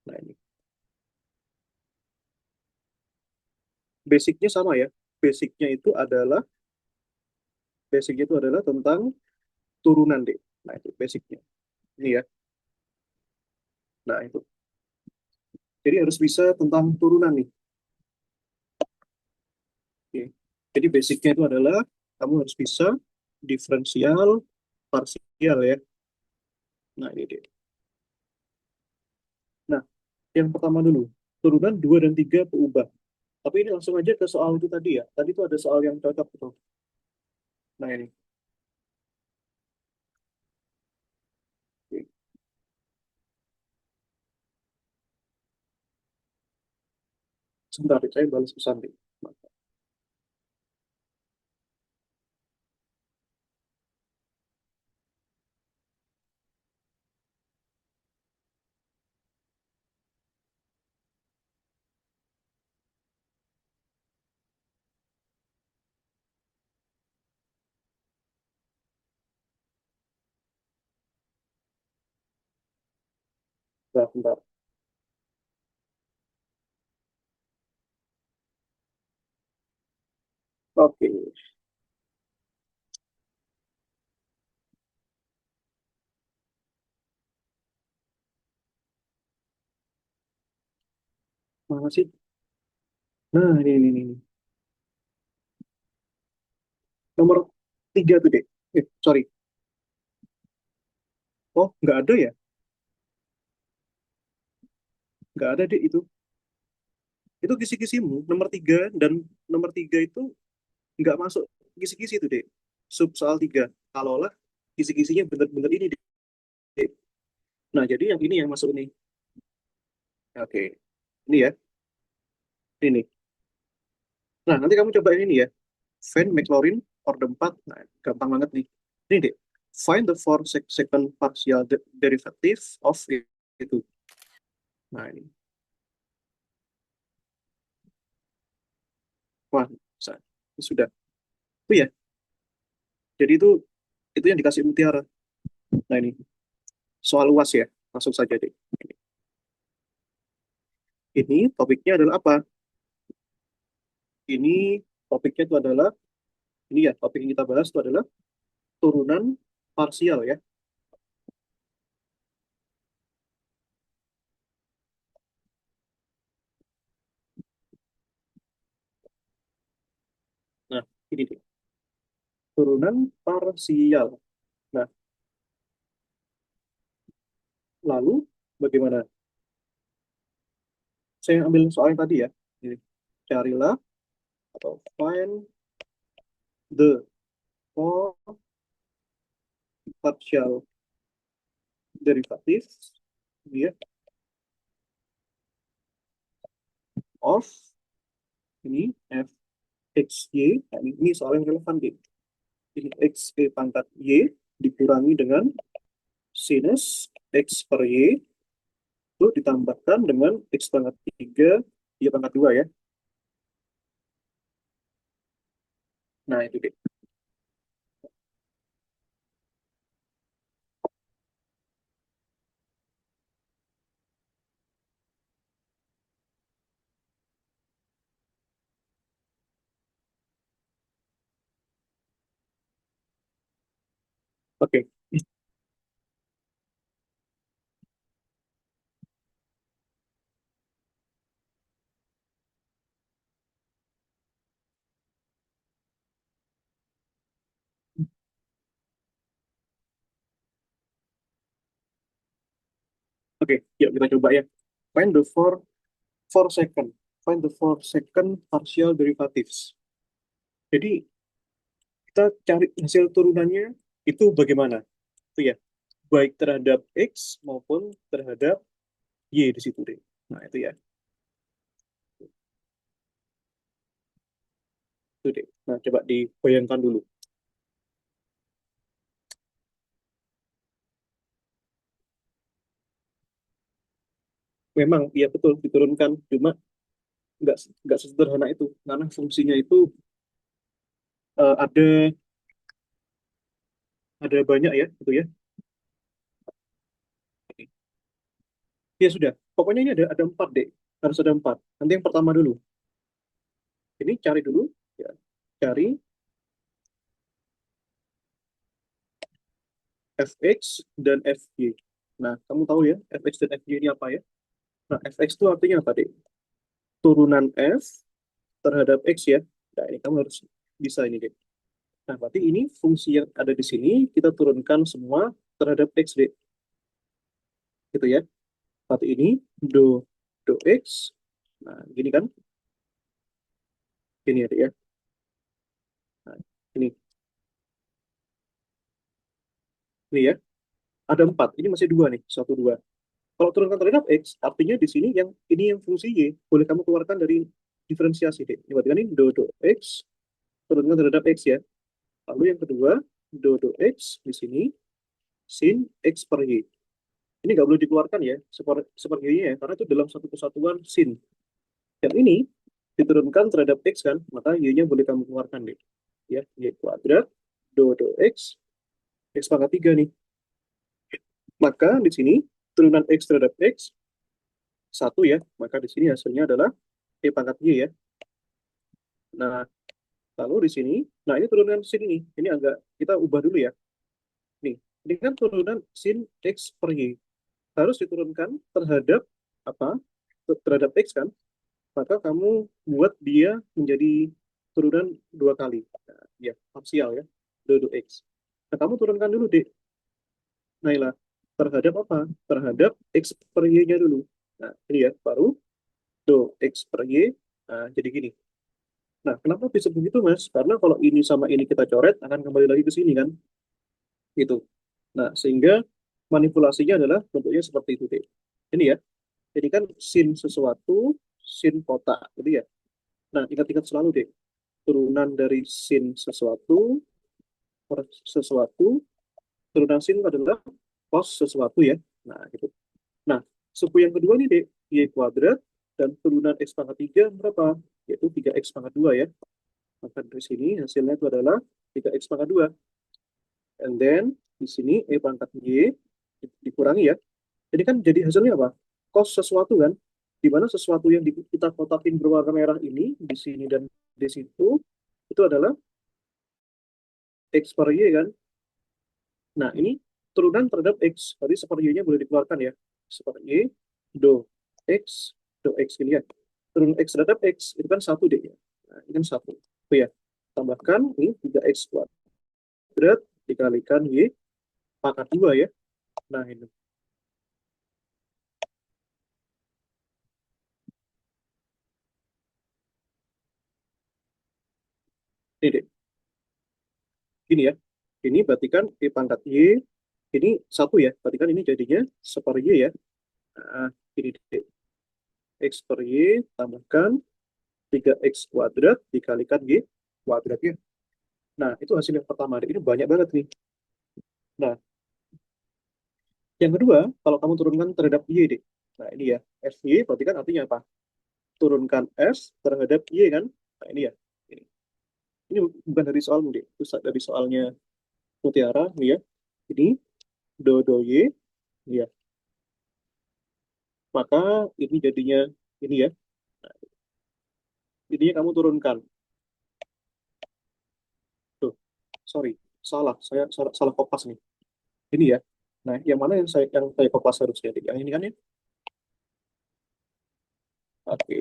Nah, ini. Basicnya sama ya. Basicnya itu adalah basicnya itu adalah tentang turunan deh. Nah, itu basicnya. Ini ya. Nah, itu. Jadi harus bisa tentang turunan nih. Oke. Jadi basicnya itu adalah kamu harus bisa diferensial parsial ya. Nah, ini deh. Nah, yang pertama dulu. Turunan 2 dan 3 keubah. Tapi ini langsung aja ke soal itu tadi ya. Tadi itu ada soal yang cocok tuh. Nah, ini. Oke. Sebentar, saya balas pesan deh. Bentar, bentar. Oke. Mana sih? Nah, ini. Nomor 3 tuh, deh. Sorry. Oh, nggak ada ya? Nggak ada, deh, itu. Itu kisi-kisimu. Nomor 3 itu nggak masuk kisi-kisi itu, deh. Sub soal 3. Kalaulah kisi-kisinya bener-bener ini, deh. Nah, jadi yang ini yang masuk ini. Oke, ini ya, ini. Nah, nanti kamu coba ini ya, Venn McLaurin order 4. Nah, gampang banget nih. Ini deh, find the four second partial derivative of itu. Nah, ini. Wah, bisa. Ini sudah. Itu ya, jadi itu yang dikasih mutiara. Nah, ini soal luas ya, langsung saja deh. Ini topiknya adalah apa? Ini topiknya itu adalah, ini ya, topik yang kita bahas itu adalah turunan parsial ya. Nah, ini deh, turunan parsial. Nah, lalu bagaimana? Saya ambil soal yang tadi ya. Ini, carilah atau find the four partial derivatives ya, of ini f x y. Nah, ini soal yang relevan deh. Ini x pangkat y dikurangi dengan sinus x per y itu ditambahkan dengan x pangkat 3 y pangkat 2 ya. Nah, itu deh. Oke, oke, yuk kita coba ya. Find the four second. Find the four second partial derivatives. Jadi kita cari hasil turunannya itu bagaimana? Itu ya, baik terhadap X maupun terhadap Y di situ deh. Nah, itu ya. Itu deh. Nah, coba dibayangkan dulu. Memang, iya betul, diturunkan. Cuma nggak nggak sesederhana itu. Karena fungsinya itu ada banyak ya, gitu ya. Ya sudah. Pokoknya ini ada empat deh. Harus ada empat. Nanti yang pertama dulu. Ini cari dulu. Ya. Cari fx dan fy. Nah, kamu tahu ya, fx dan fy ini apa ya? Nah, fx itu artinya apa, deh? Turunan f terhadap x ya. Nah, ini kamu harus bisa ini, deh. Nah, berarti ini fungsi yang ada di sini, kita turunkan semua terhadap x, deh. Gitu ya. Berarti ini do x. Nah, gini kan? Gini ya, deh, ya. Nah, ini. Ini ya. Ada empat. Ini masih dua nih. Satu, dua. Kalau turunkan terhadap x, artinya di sini yang ini yang fungsi y. Boleh kamu keluarkan dari diferensiasi, deh. Ini berarti kan ini do x turunkan terhadap x ya. Lalu yang kedua, do x di sini sin x per y. Ini nggak boleh dikeluarkan ya, seperti y ya, karena itu dalam satu kesatuan sin. Yang ini diturunkan terhadap x kan, maka y-nya boleh kamu keluarkan deh. Ya, y kuadrat do x, x pangkat 3 nih. Maka di sini turunan x terhadap x satu ya, maka di sini hasilnya adalah y pangkat y ya. Nah, lalu di sini, nah ini turunan sin ini agak kita ubah dulu ya. Nih, ini kan turunan sin x per y harus diturunkan terhadap apa? Terhadap x kan? Maka kamu buat dia menjadi turunan dua kali. Nah, ya, parsial ya. Do x. Nah, kamu turunkan dulu deh, Naila. Terhadap apa? Terhadap x per y-nya dulu. Nah, ini ya, baru do x per y. Nah, jadi gini. Nah, kenapa bisa begitu, Mas? Karena kalau ini sama ini kita coret, akan kembali lagi ke sini kan? Gitu. Nah, sehingga manipulasinya adalah bentuknya seperti itu, Dek. Ini ya, jadi kan sin sesuatu, sin kotak, gitu ya. Nah, ingat-ingat selalu, Dek. Turunan dari sin sesuatu per sesuatu, turunan sin adalah cos sesuatu ya. Nah, gitu. Nah, suku yang kedua nih, Dek, y kuadrat dan turunan x pangkat 3 berapa? Yaitu 3x pangkat 2 ya. Maka dari sini hasilnya itu adalah 3x pangkat 2. And then di sini e pangkat y dikurangi ya. Jadi kan jadi hasilnya apa? Cos sesuatu kan. Di mana sesuatu yang kita kotakin berwarna merah ini di sini dan di situ itu adalah x per y kan. Nah, ini turunan terhadap x. Berarti seper y-nya boleh dikeluarkan ya. Seper y do x do x ini ya. Turun x terhadap x itu kan satu deh ya. Nah, ini kan satu. Oh ya, tambahkan ini 3x kuadrat dikalikan y pangkat 2 ya. Nah, ini deh. Gini ya. Ini berarti kan y pangkat y ini satu ya. Berarti kan ini jadinya seper y ya. Nah, ini deh. X per y tambahkan 3x kuadrat dikalikan y kuadrat ya. Nah, itu hasil yang pertama. Ini banyak banget nih. Nah, yang kedua, kalau kamu turunkan terhadap Y, deh. Nah, ini ya. FY berarti kan artinya apa? Turunkan S terhadap Y kan? Nah, ini ya. Ini, ini bukan dari soalmu, deh. Itu dari soalnya Mutiara, ini ya. Ini, do Y, ini ya. Maka ini jadinya, ini ya. Nah, jadinya kamu turunkan. Tuh, sorry. Salah. Saya salah kopas nih. Ini ya. Nah, yang mana yang saya kopas harusnya? Yang ini kan ya? Oke.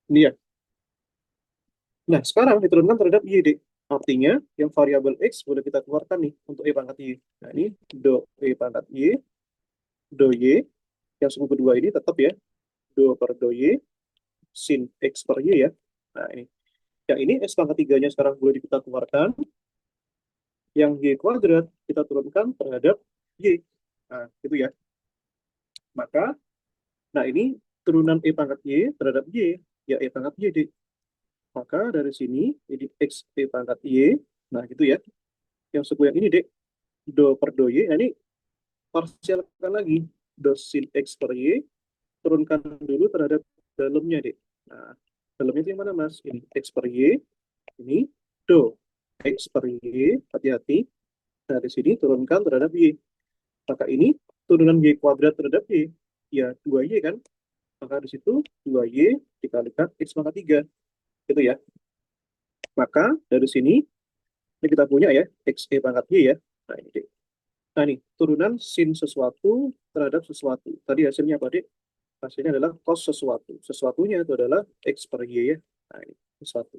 Ini ya. Nah, sekarang diturunkan terhadap Y, D. Artinya, yang variabel X boleh kita keluarkan nih untuk Y pangkat Y. Nah, ini do Y pangkat Y, do Y, yang suku kedua ini tetap ya, do per do Y, sin X per Y ya. Nah, ini. Yang ini X pangkat 3-nya sekarang boleh kita keluarkan. Yang Y kuadrat kita turunkan terhadap Y. Nah, gitu ya. Maka, nah ini turunan Y pangkat Y terhadap Y. Ya, Y pangkat Y, D. Maka dari sini, ini X Y pangkat Y. Nah, gitu ya. Yang suku yang ini, D. Do per do Y. Nah, ini parsialkan lagi do sin X per Y, turunkan dulu terhadap dalamnya, deh. Nah, dalamnya itu yang mana, Mas? Ini X per Y, ini do X per Y, hati-hati. Nah, di sini turunkan terhadap Y. Maka ini turunan Y kuadrat terhadap Y. Ya, 2Y kan? Maka di situ 2Y dikalikan X pangkat 3. Gitu ya. Maka dari sini, ini kita punya ya, X E pangkat Y ya. Nah, ini, deh. Nah, ini turunan sin sesuatu terhadap sesuatu. Tadi hasilnya apa, Dek? Hasilnya adalah cos sesuatu. Sesuatunya itu adalah X per Y ya. Nah, ini sesuatu.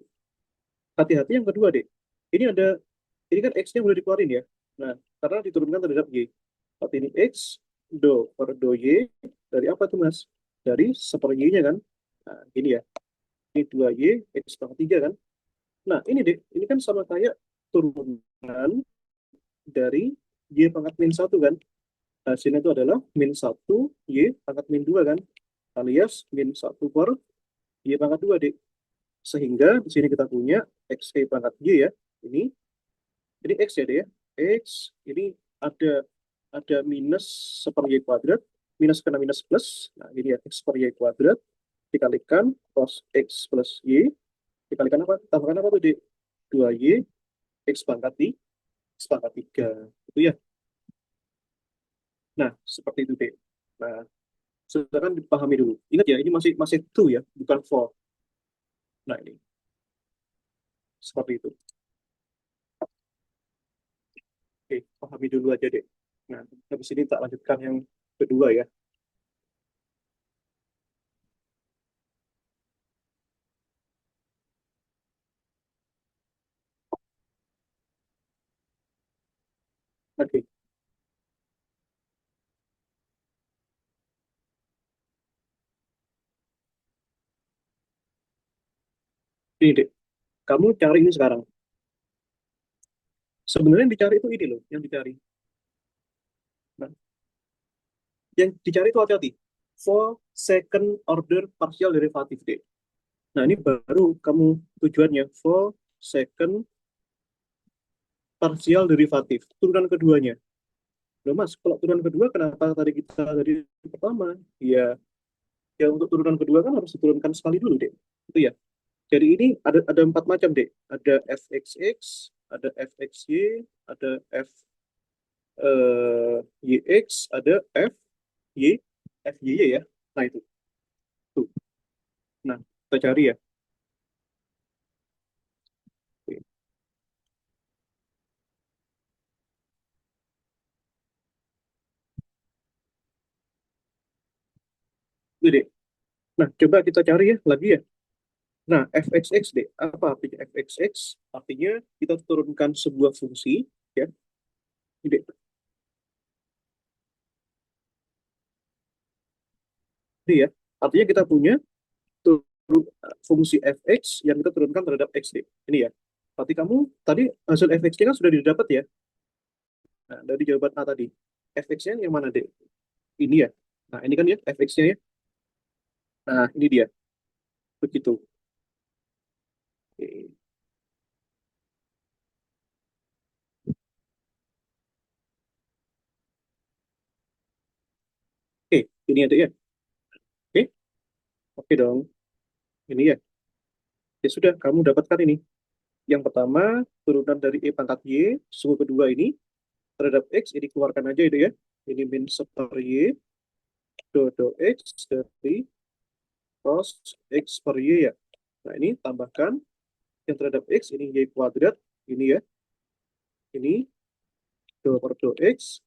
Hati-hati yang kedua, Dek. Ini ada, ini kan X-nya boleh dikeluarin ya. Nah, karena diturunkan terhadap Y. Berarti ini X, do per do Y, dari apa tuh, Mas? Dari seper Y-nya kan. Nah, ini ya. Ini 2Y, X pangkat 3 kan. Nah, ini, Dek. Ini kan sama kayak turunan dari Y pangkat min 1 kan. Hasilnya itu adalah min 1, Y pangkat min 2 kan. Alias min 1 per Y pangkat 2, Dek. Sehingga di sini kita punya X E pangkat Y ya. Ini X ya, Dek ya. X, ini ada minus seper Y kuadrat, minus kena minus plus. Nah, ini ya, X per Y kuadrat, dikalikan cos X plus Y, dikalikan apa? Tambahkan apa tuh, Dek? 2Y, X pangkat X pangkat 3. Itu ya. Nah, seperti itu, Dek. Nah, silakan dipahami dulu. Ingat ya, ini masih masih two ya, bukan for. Nah, ini seperti itu. Oke, pahami dulu aja deh. Nah, habis ini tak lanjutkan yang kedua ya. Oke, ini deh. Kamu cari ini sekarang. Sebenarnya yang dicari itu ini loh, yang dicari. Nah, yang dicari itu hati-hati. For second order partial derivative deh. Nah, ini baru kamu tujuannya for second partial derivative, turunan keduanya. Loh Mas, kalau turunan kedua kenapa tadi kita dari pertama? Ya, ya untuk turunan kedua kan harus diturunkan sekali dulu, Dek. Itu ya. Jadi ini ada empat macam, Dek. Ada fxx, ada fxy, ada yx, ada fy, fyy ya. Nah, itu. Tuh. Nah, kita cari ya. Oke, itu, Dek. Nah, coba kita cari ya lagi ya. Nah, fxx, Dek. Apa artinya fxx? Artinya kita turunkan sebuah fungsi ya. Ini, Dek. Ini ya. Artinya kita punya fungsi fx yang kita turunkan terhadap x, Dek. Ini ya. Berarti kamu tadi hasil fx-nya kan sudah didapat ya. Nah, dari jawaban A tadi. Fx-nya yang mana, Dek? Ini ya. Nah, ini kan ya fx-nya ya. Nah, ini dia. Begitu. Oke, oke, ini ya, Dek ya. Oke, oke dong. Ini ya. Ya sudah, kamu dapatkan ini. Yang pertama, turunan dari E pangkat Y. Suku kedua ini terhadap X, ini keluarkan aja itu ya. Ini min seper Y, do X dari cos X per Y ya. Nah, ini tambahkan yang terhadap X, ini Y kuadrat. Ini ya. Ini do per do X.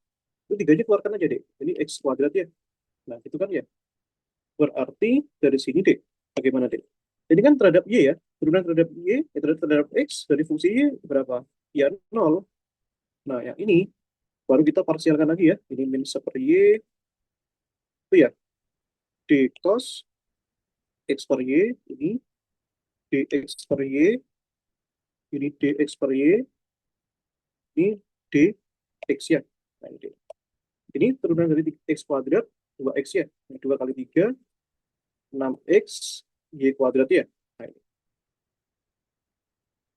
Itu tiganya keluarkan aja deh. Ini X kuadrat ya. Nah, itu kan ya. Berarti dari sini deh. Bagaimana deh? Ini kan terhadap Y ya. Turunan terhadap Y, terhadap X dari fungsi Y berapa? Ya, nol. Nah, yang ini baru kita parsialkan lagi ya. Ini min seper Y, itu ya. D cos X per Y, ini dx per Y, ini dx per Y, ini dx ya. Nah, ini turunan dari x kuadrat, 2x ya. Nah, 2 kali 3, 6x, y kuadrat ya.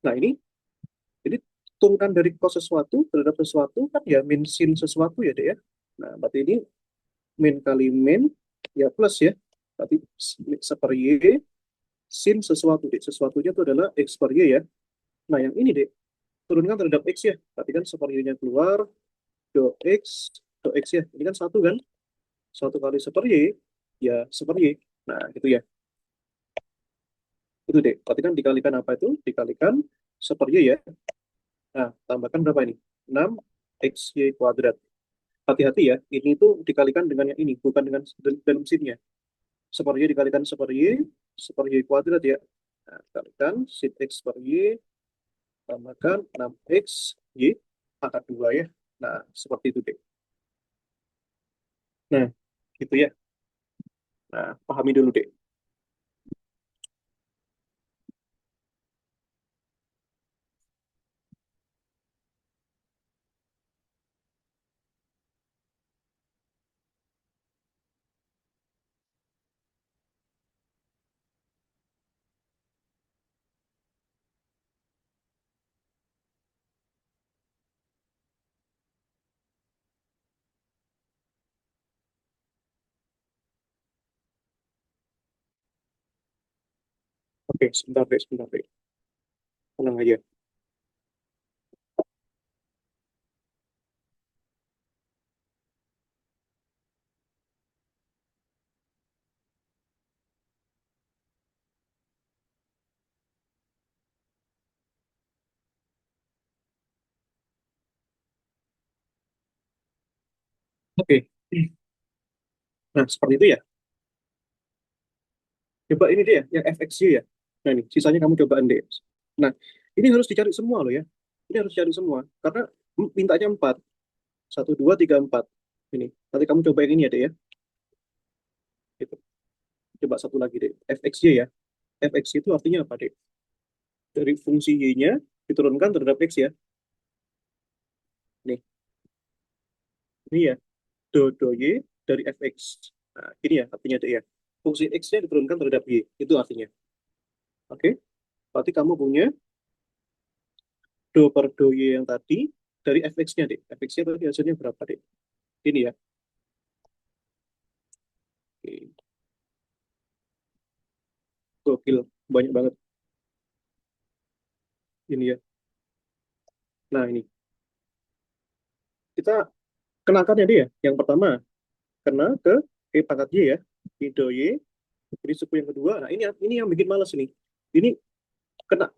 Nah, ini turunkan dari cos sesuatu terhadap sesuatu kan ya min sin sesuatu ya, Dek ya. Nah, berarti ini min kali min ya plus ya. Berarti seper y sin sesuatu, Dek. Sesuatunya itu adalah x per y ya. Nah, yang ini, Dek, turunkan terhadap x ya. Berarti kan seper y-nya keluar, do x, do x ya. Ini kan satu kan. Satu kali seper y, ya seper y. Nah, gitu ya. Itu deh. Berarti kan dikalikan apa itu? Dikalikan seper y ya. Nah, tambahkan berapa ini? 6 xy kuadrat. Hati-hati ya, ini tuh dikalikan dengan yang ini, bukan dengan dalam sinnya. Seper y dikalikan seper y kuadrat ya. Nah, kalikan sin x per y, tambahkan 6x y pangkat 2 ya. Nah, seperti itu deh. Nah, gitu ya. Nah, pahami dulu deh. Oke, sebentar deh, sebentar deh. Tenang aja. Oke. Nah, seperti itu ya. Coba ini deh ya, yang FXY ya. Nah, ini sisanya kamu cobaan deh. Nah, ini harus dicari semua loh ya. Ini harus dicari semua. Karena mintanya 4. 1, 2, 3, 4. Ini. Nanti kamu coba yang ini ya deh ya. Gitu. Coba satu lagi deh. FXY ya. FXY itu artinya apa deh? Dari fungsi Y-nya diturunkan terhadap X ya. Ini ya, do Y dari fx. Nah, ini ya artinya dek ya. Fungsi x-nya diturunkan terhadap y. Itu artinya. Oke? Berarti kamu punya do per do y yang tadi dari fx-nya, dek. Fx-nya tadi hasilnya berapa, dek? Ini ya. Oke. Gokil. Banyak banget. Ini ya. Nah, ini. Kita kenakan ya, dek ya. Yang pertama, kena ke e pangkat y ya. Di do y. Jadi suku yang kedua. Nah, ini yang bikin males ini. Ini kena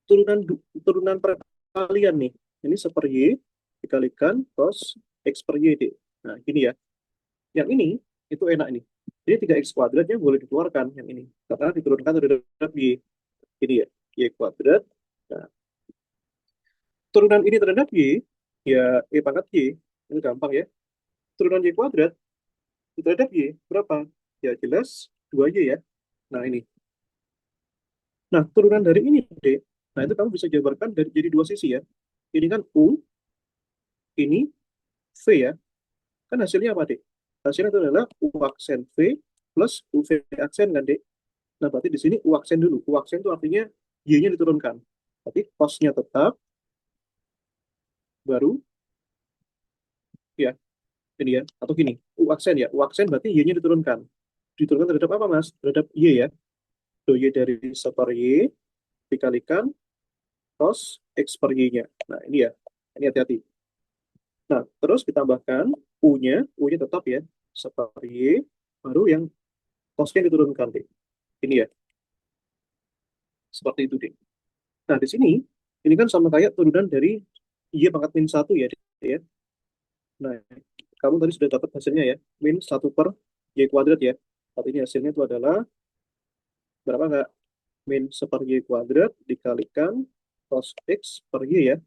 turunan turunan perkalian nih. Ini seper y dikalikan cos x per y, dek. Nah, gini ya. Yang ini itu enak nih. Jadi 3x kuadratnya boleh dikeluarkan yang ini. Karena diturunkan terhadap y. Ini ya, y kuadrat. Nah, turunan ini terhadap y, ya y pangkat y. Ini gampang ya. Turunan y kuadrat terhadap y berapa? Ya jelas 2y ya. Nah, ini. Nah, turunan dari ini, dek. Nah, itu kamu bisa jabarkan dari jadi dua sisi ya. Ini kan U, ini V ya. Kan hasilnya apa, dek? Hasilnya itu adalah U aksen V plus UV aksen kan, dek? Nah, berarti di sini U aksen dulu. U aksen itu artinya Y-nya diturunkan. Tapi cos-nya tetap, baru, ya, ini ya. Atau gini, U aksen ya. U aksen berarti Y-nya diturunkan. Diturunkan terhadap apa, Mas? Terhadap Y ya. Do Y dari seper Y dikalikan cos X per Y-nya. Nah, ini ya. Ini hati-hati. Nah, terus ditambahkan U-nya tetap ya. Seper Y, baru yang cos-nya diturunkan, deh. Ini ya. Seperti itu, deh. Nah, di sini, ini kan sama kayak turunan dari Y pangkat min 1 ya, deh, ya. Nah, kamu tadi sudah dapat hasilnya ya, min 1 per Y kuadrat ya. Saat ini hasilnya itu adalah, berapa nggak? Min 1 per Y kuadrat dikalikan cos X per Y ya.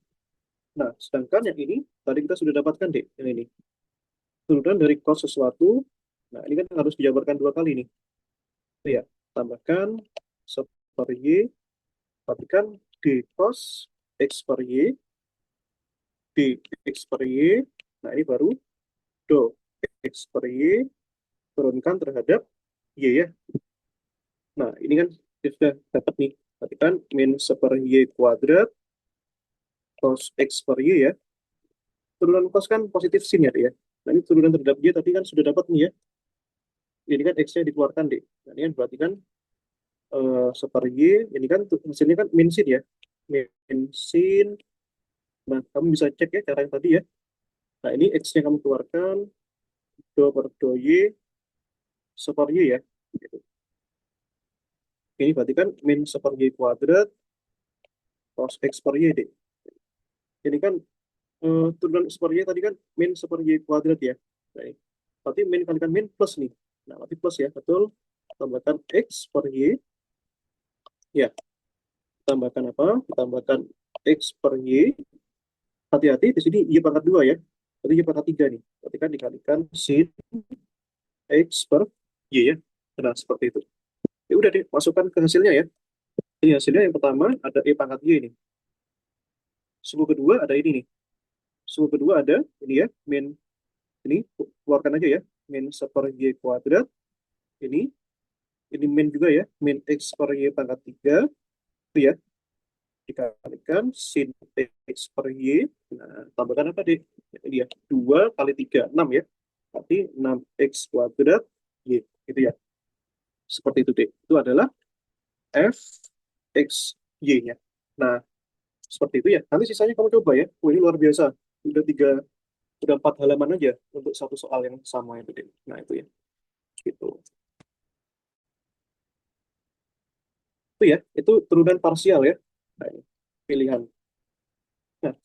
Nah, sedangkan yang ini, tadi kita sudah dapatkan deh, yang ini. Turunan dari cos sesuatu, nah ini kan harus dijabarkan dua kali nih. Itu ya, tambahkan 1 per Y, perhatikan D cos X per Y, D X per Y, nah ini baru do X per Y, turunkan terhadap Y ya. Nah, ini kan kita sudah dapat nih. Berarti kan min 1 Y kuadrat cos X per Y ya. Turunan cos kan positif sin ya, dia. Nah, ini turunan terhadap Y tadi kan sudah dapat nih ya. Ini kan X-nya dikeluarkan, deh. Nah, ini kan berarti kan 1 Y, ini kan hasilnya kan min sin ya. Min sin. Nah, kamu bisa cek ya cara yang tadi ya. Nah, ini X-nya kamu keluarkan, do per do Y, 1 Y ya. Gitu. Ini berarti kan min 1 Y kuadrat cos X per Y, deh. Ini kan turunan sepertinya tadi kan min seperti kuadrat ya. Nah, berarti min kalikan min plus nih. Nah, berarti plus ya, betul. Tambahkan X per Y. Ya, tambahkan apa? Tambahkan X per Y. Hati-hati, di sini Y pangkat 2 ya. Berarti Y pangkat 3 nih. Berarti kan dikalikan sin X per Y ya. Nah, seperti itu. Ya udah deh, masukkan ke hasilnya ya. Ini hasilnya yang pertama ada Y pangkat Y ini. Suku kedua ada ini nih. Suku kedua ada ini ya, min ini keluarkan aja ya. Min 1 Y kuadrat ini min juga ya, min X per Y pangkat 3 itu ya, dikalikan sin X per Y. Nah, tambahkan apa deh? Ini ya, 2 kali 3 6 ya. Berarti 6X kuadrat Y, gitu ya. Seperti itu deh. Itu adalah F X Y-nya. Nah, seperti itu ya. Nanti sisanya kamu coba ya. Wah, ini luar biasa. Udah 4 halaman aja untuk satu soal yang sama itu deh. Nah, itu ya. Gitu. Itu ya, itu turunan parsial ya. Nah, ini pilihan. Nah,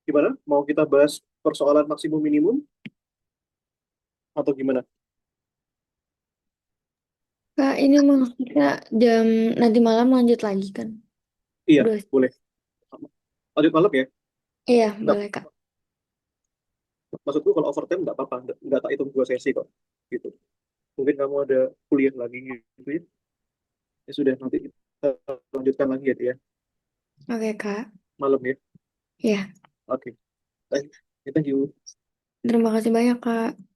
gimana? Mau kita bahas persoalan maksimum minimum atau gimana? Kak, ini maksudnya jam nanti malam lanjut lagi kan? Iya, Udah. boleh. Lanjut malam ya. Iya, Nggak, boleh Kak. maksudku kalau overtime nggak apa-apa. Nggak tak hitung 2 sesi kok. Gitu. Mungkin kamu ada kuliah lagi gitu ya. Ya sudah, nanti kita lanjutkan lagi ya, dia. Oke Kak. Malam ya. Iya. Oke. Thank you. Thank you. Terima kasih banyak, Kak.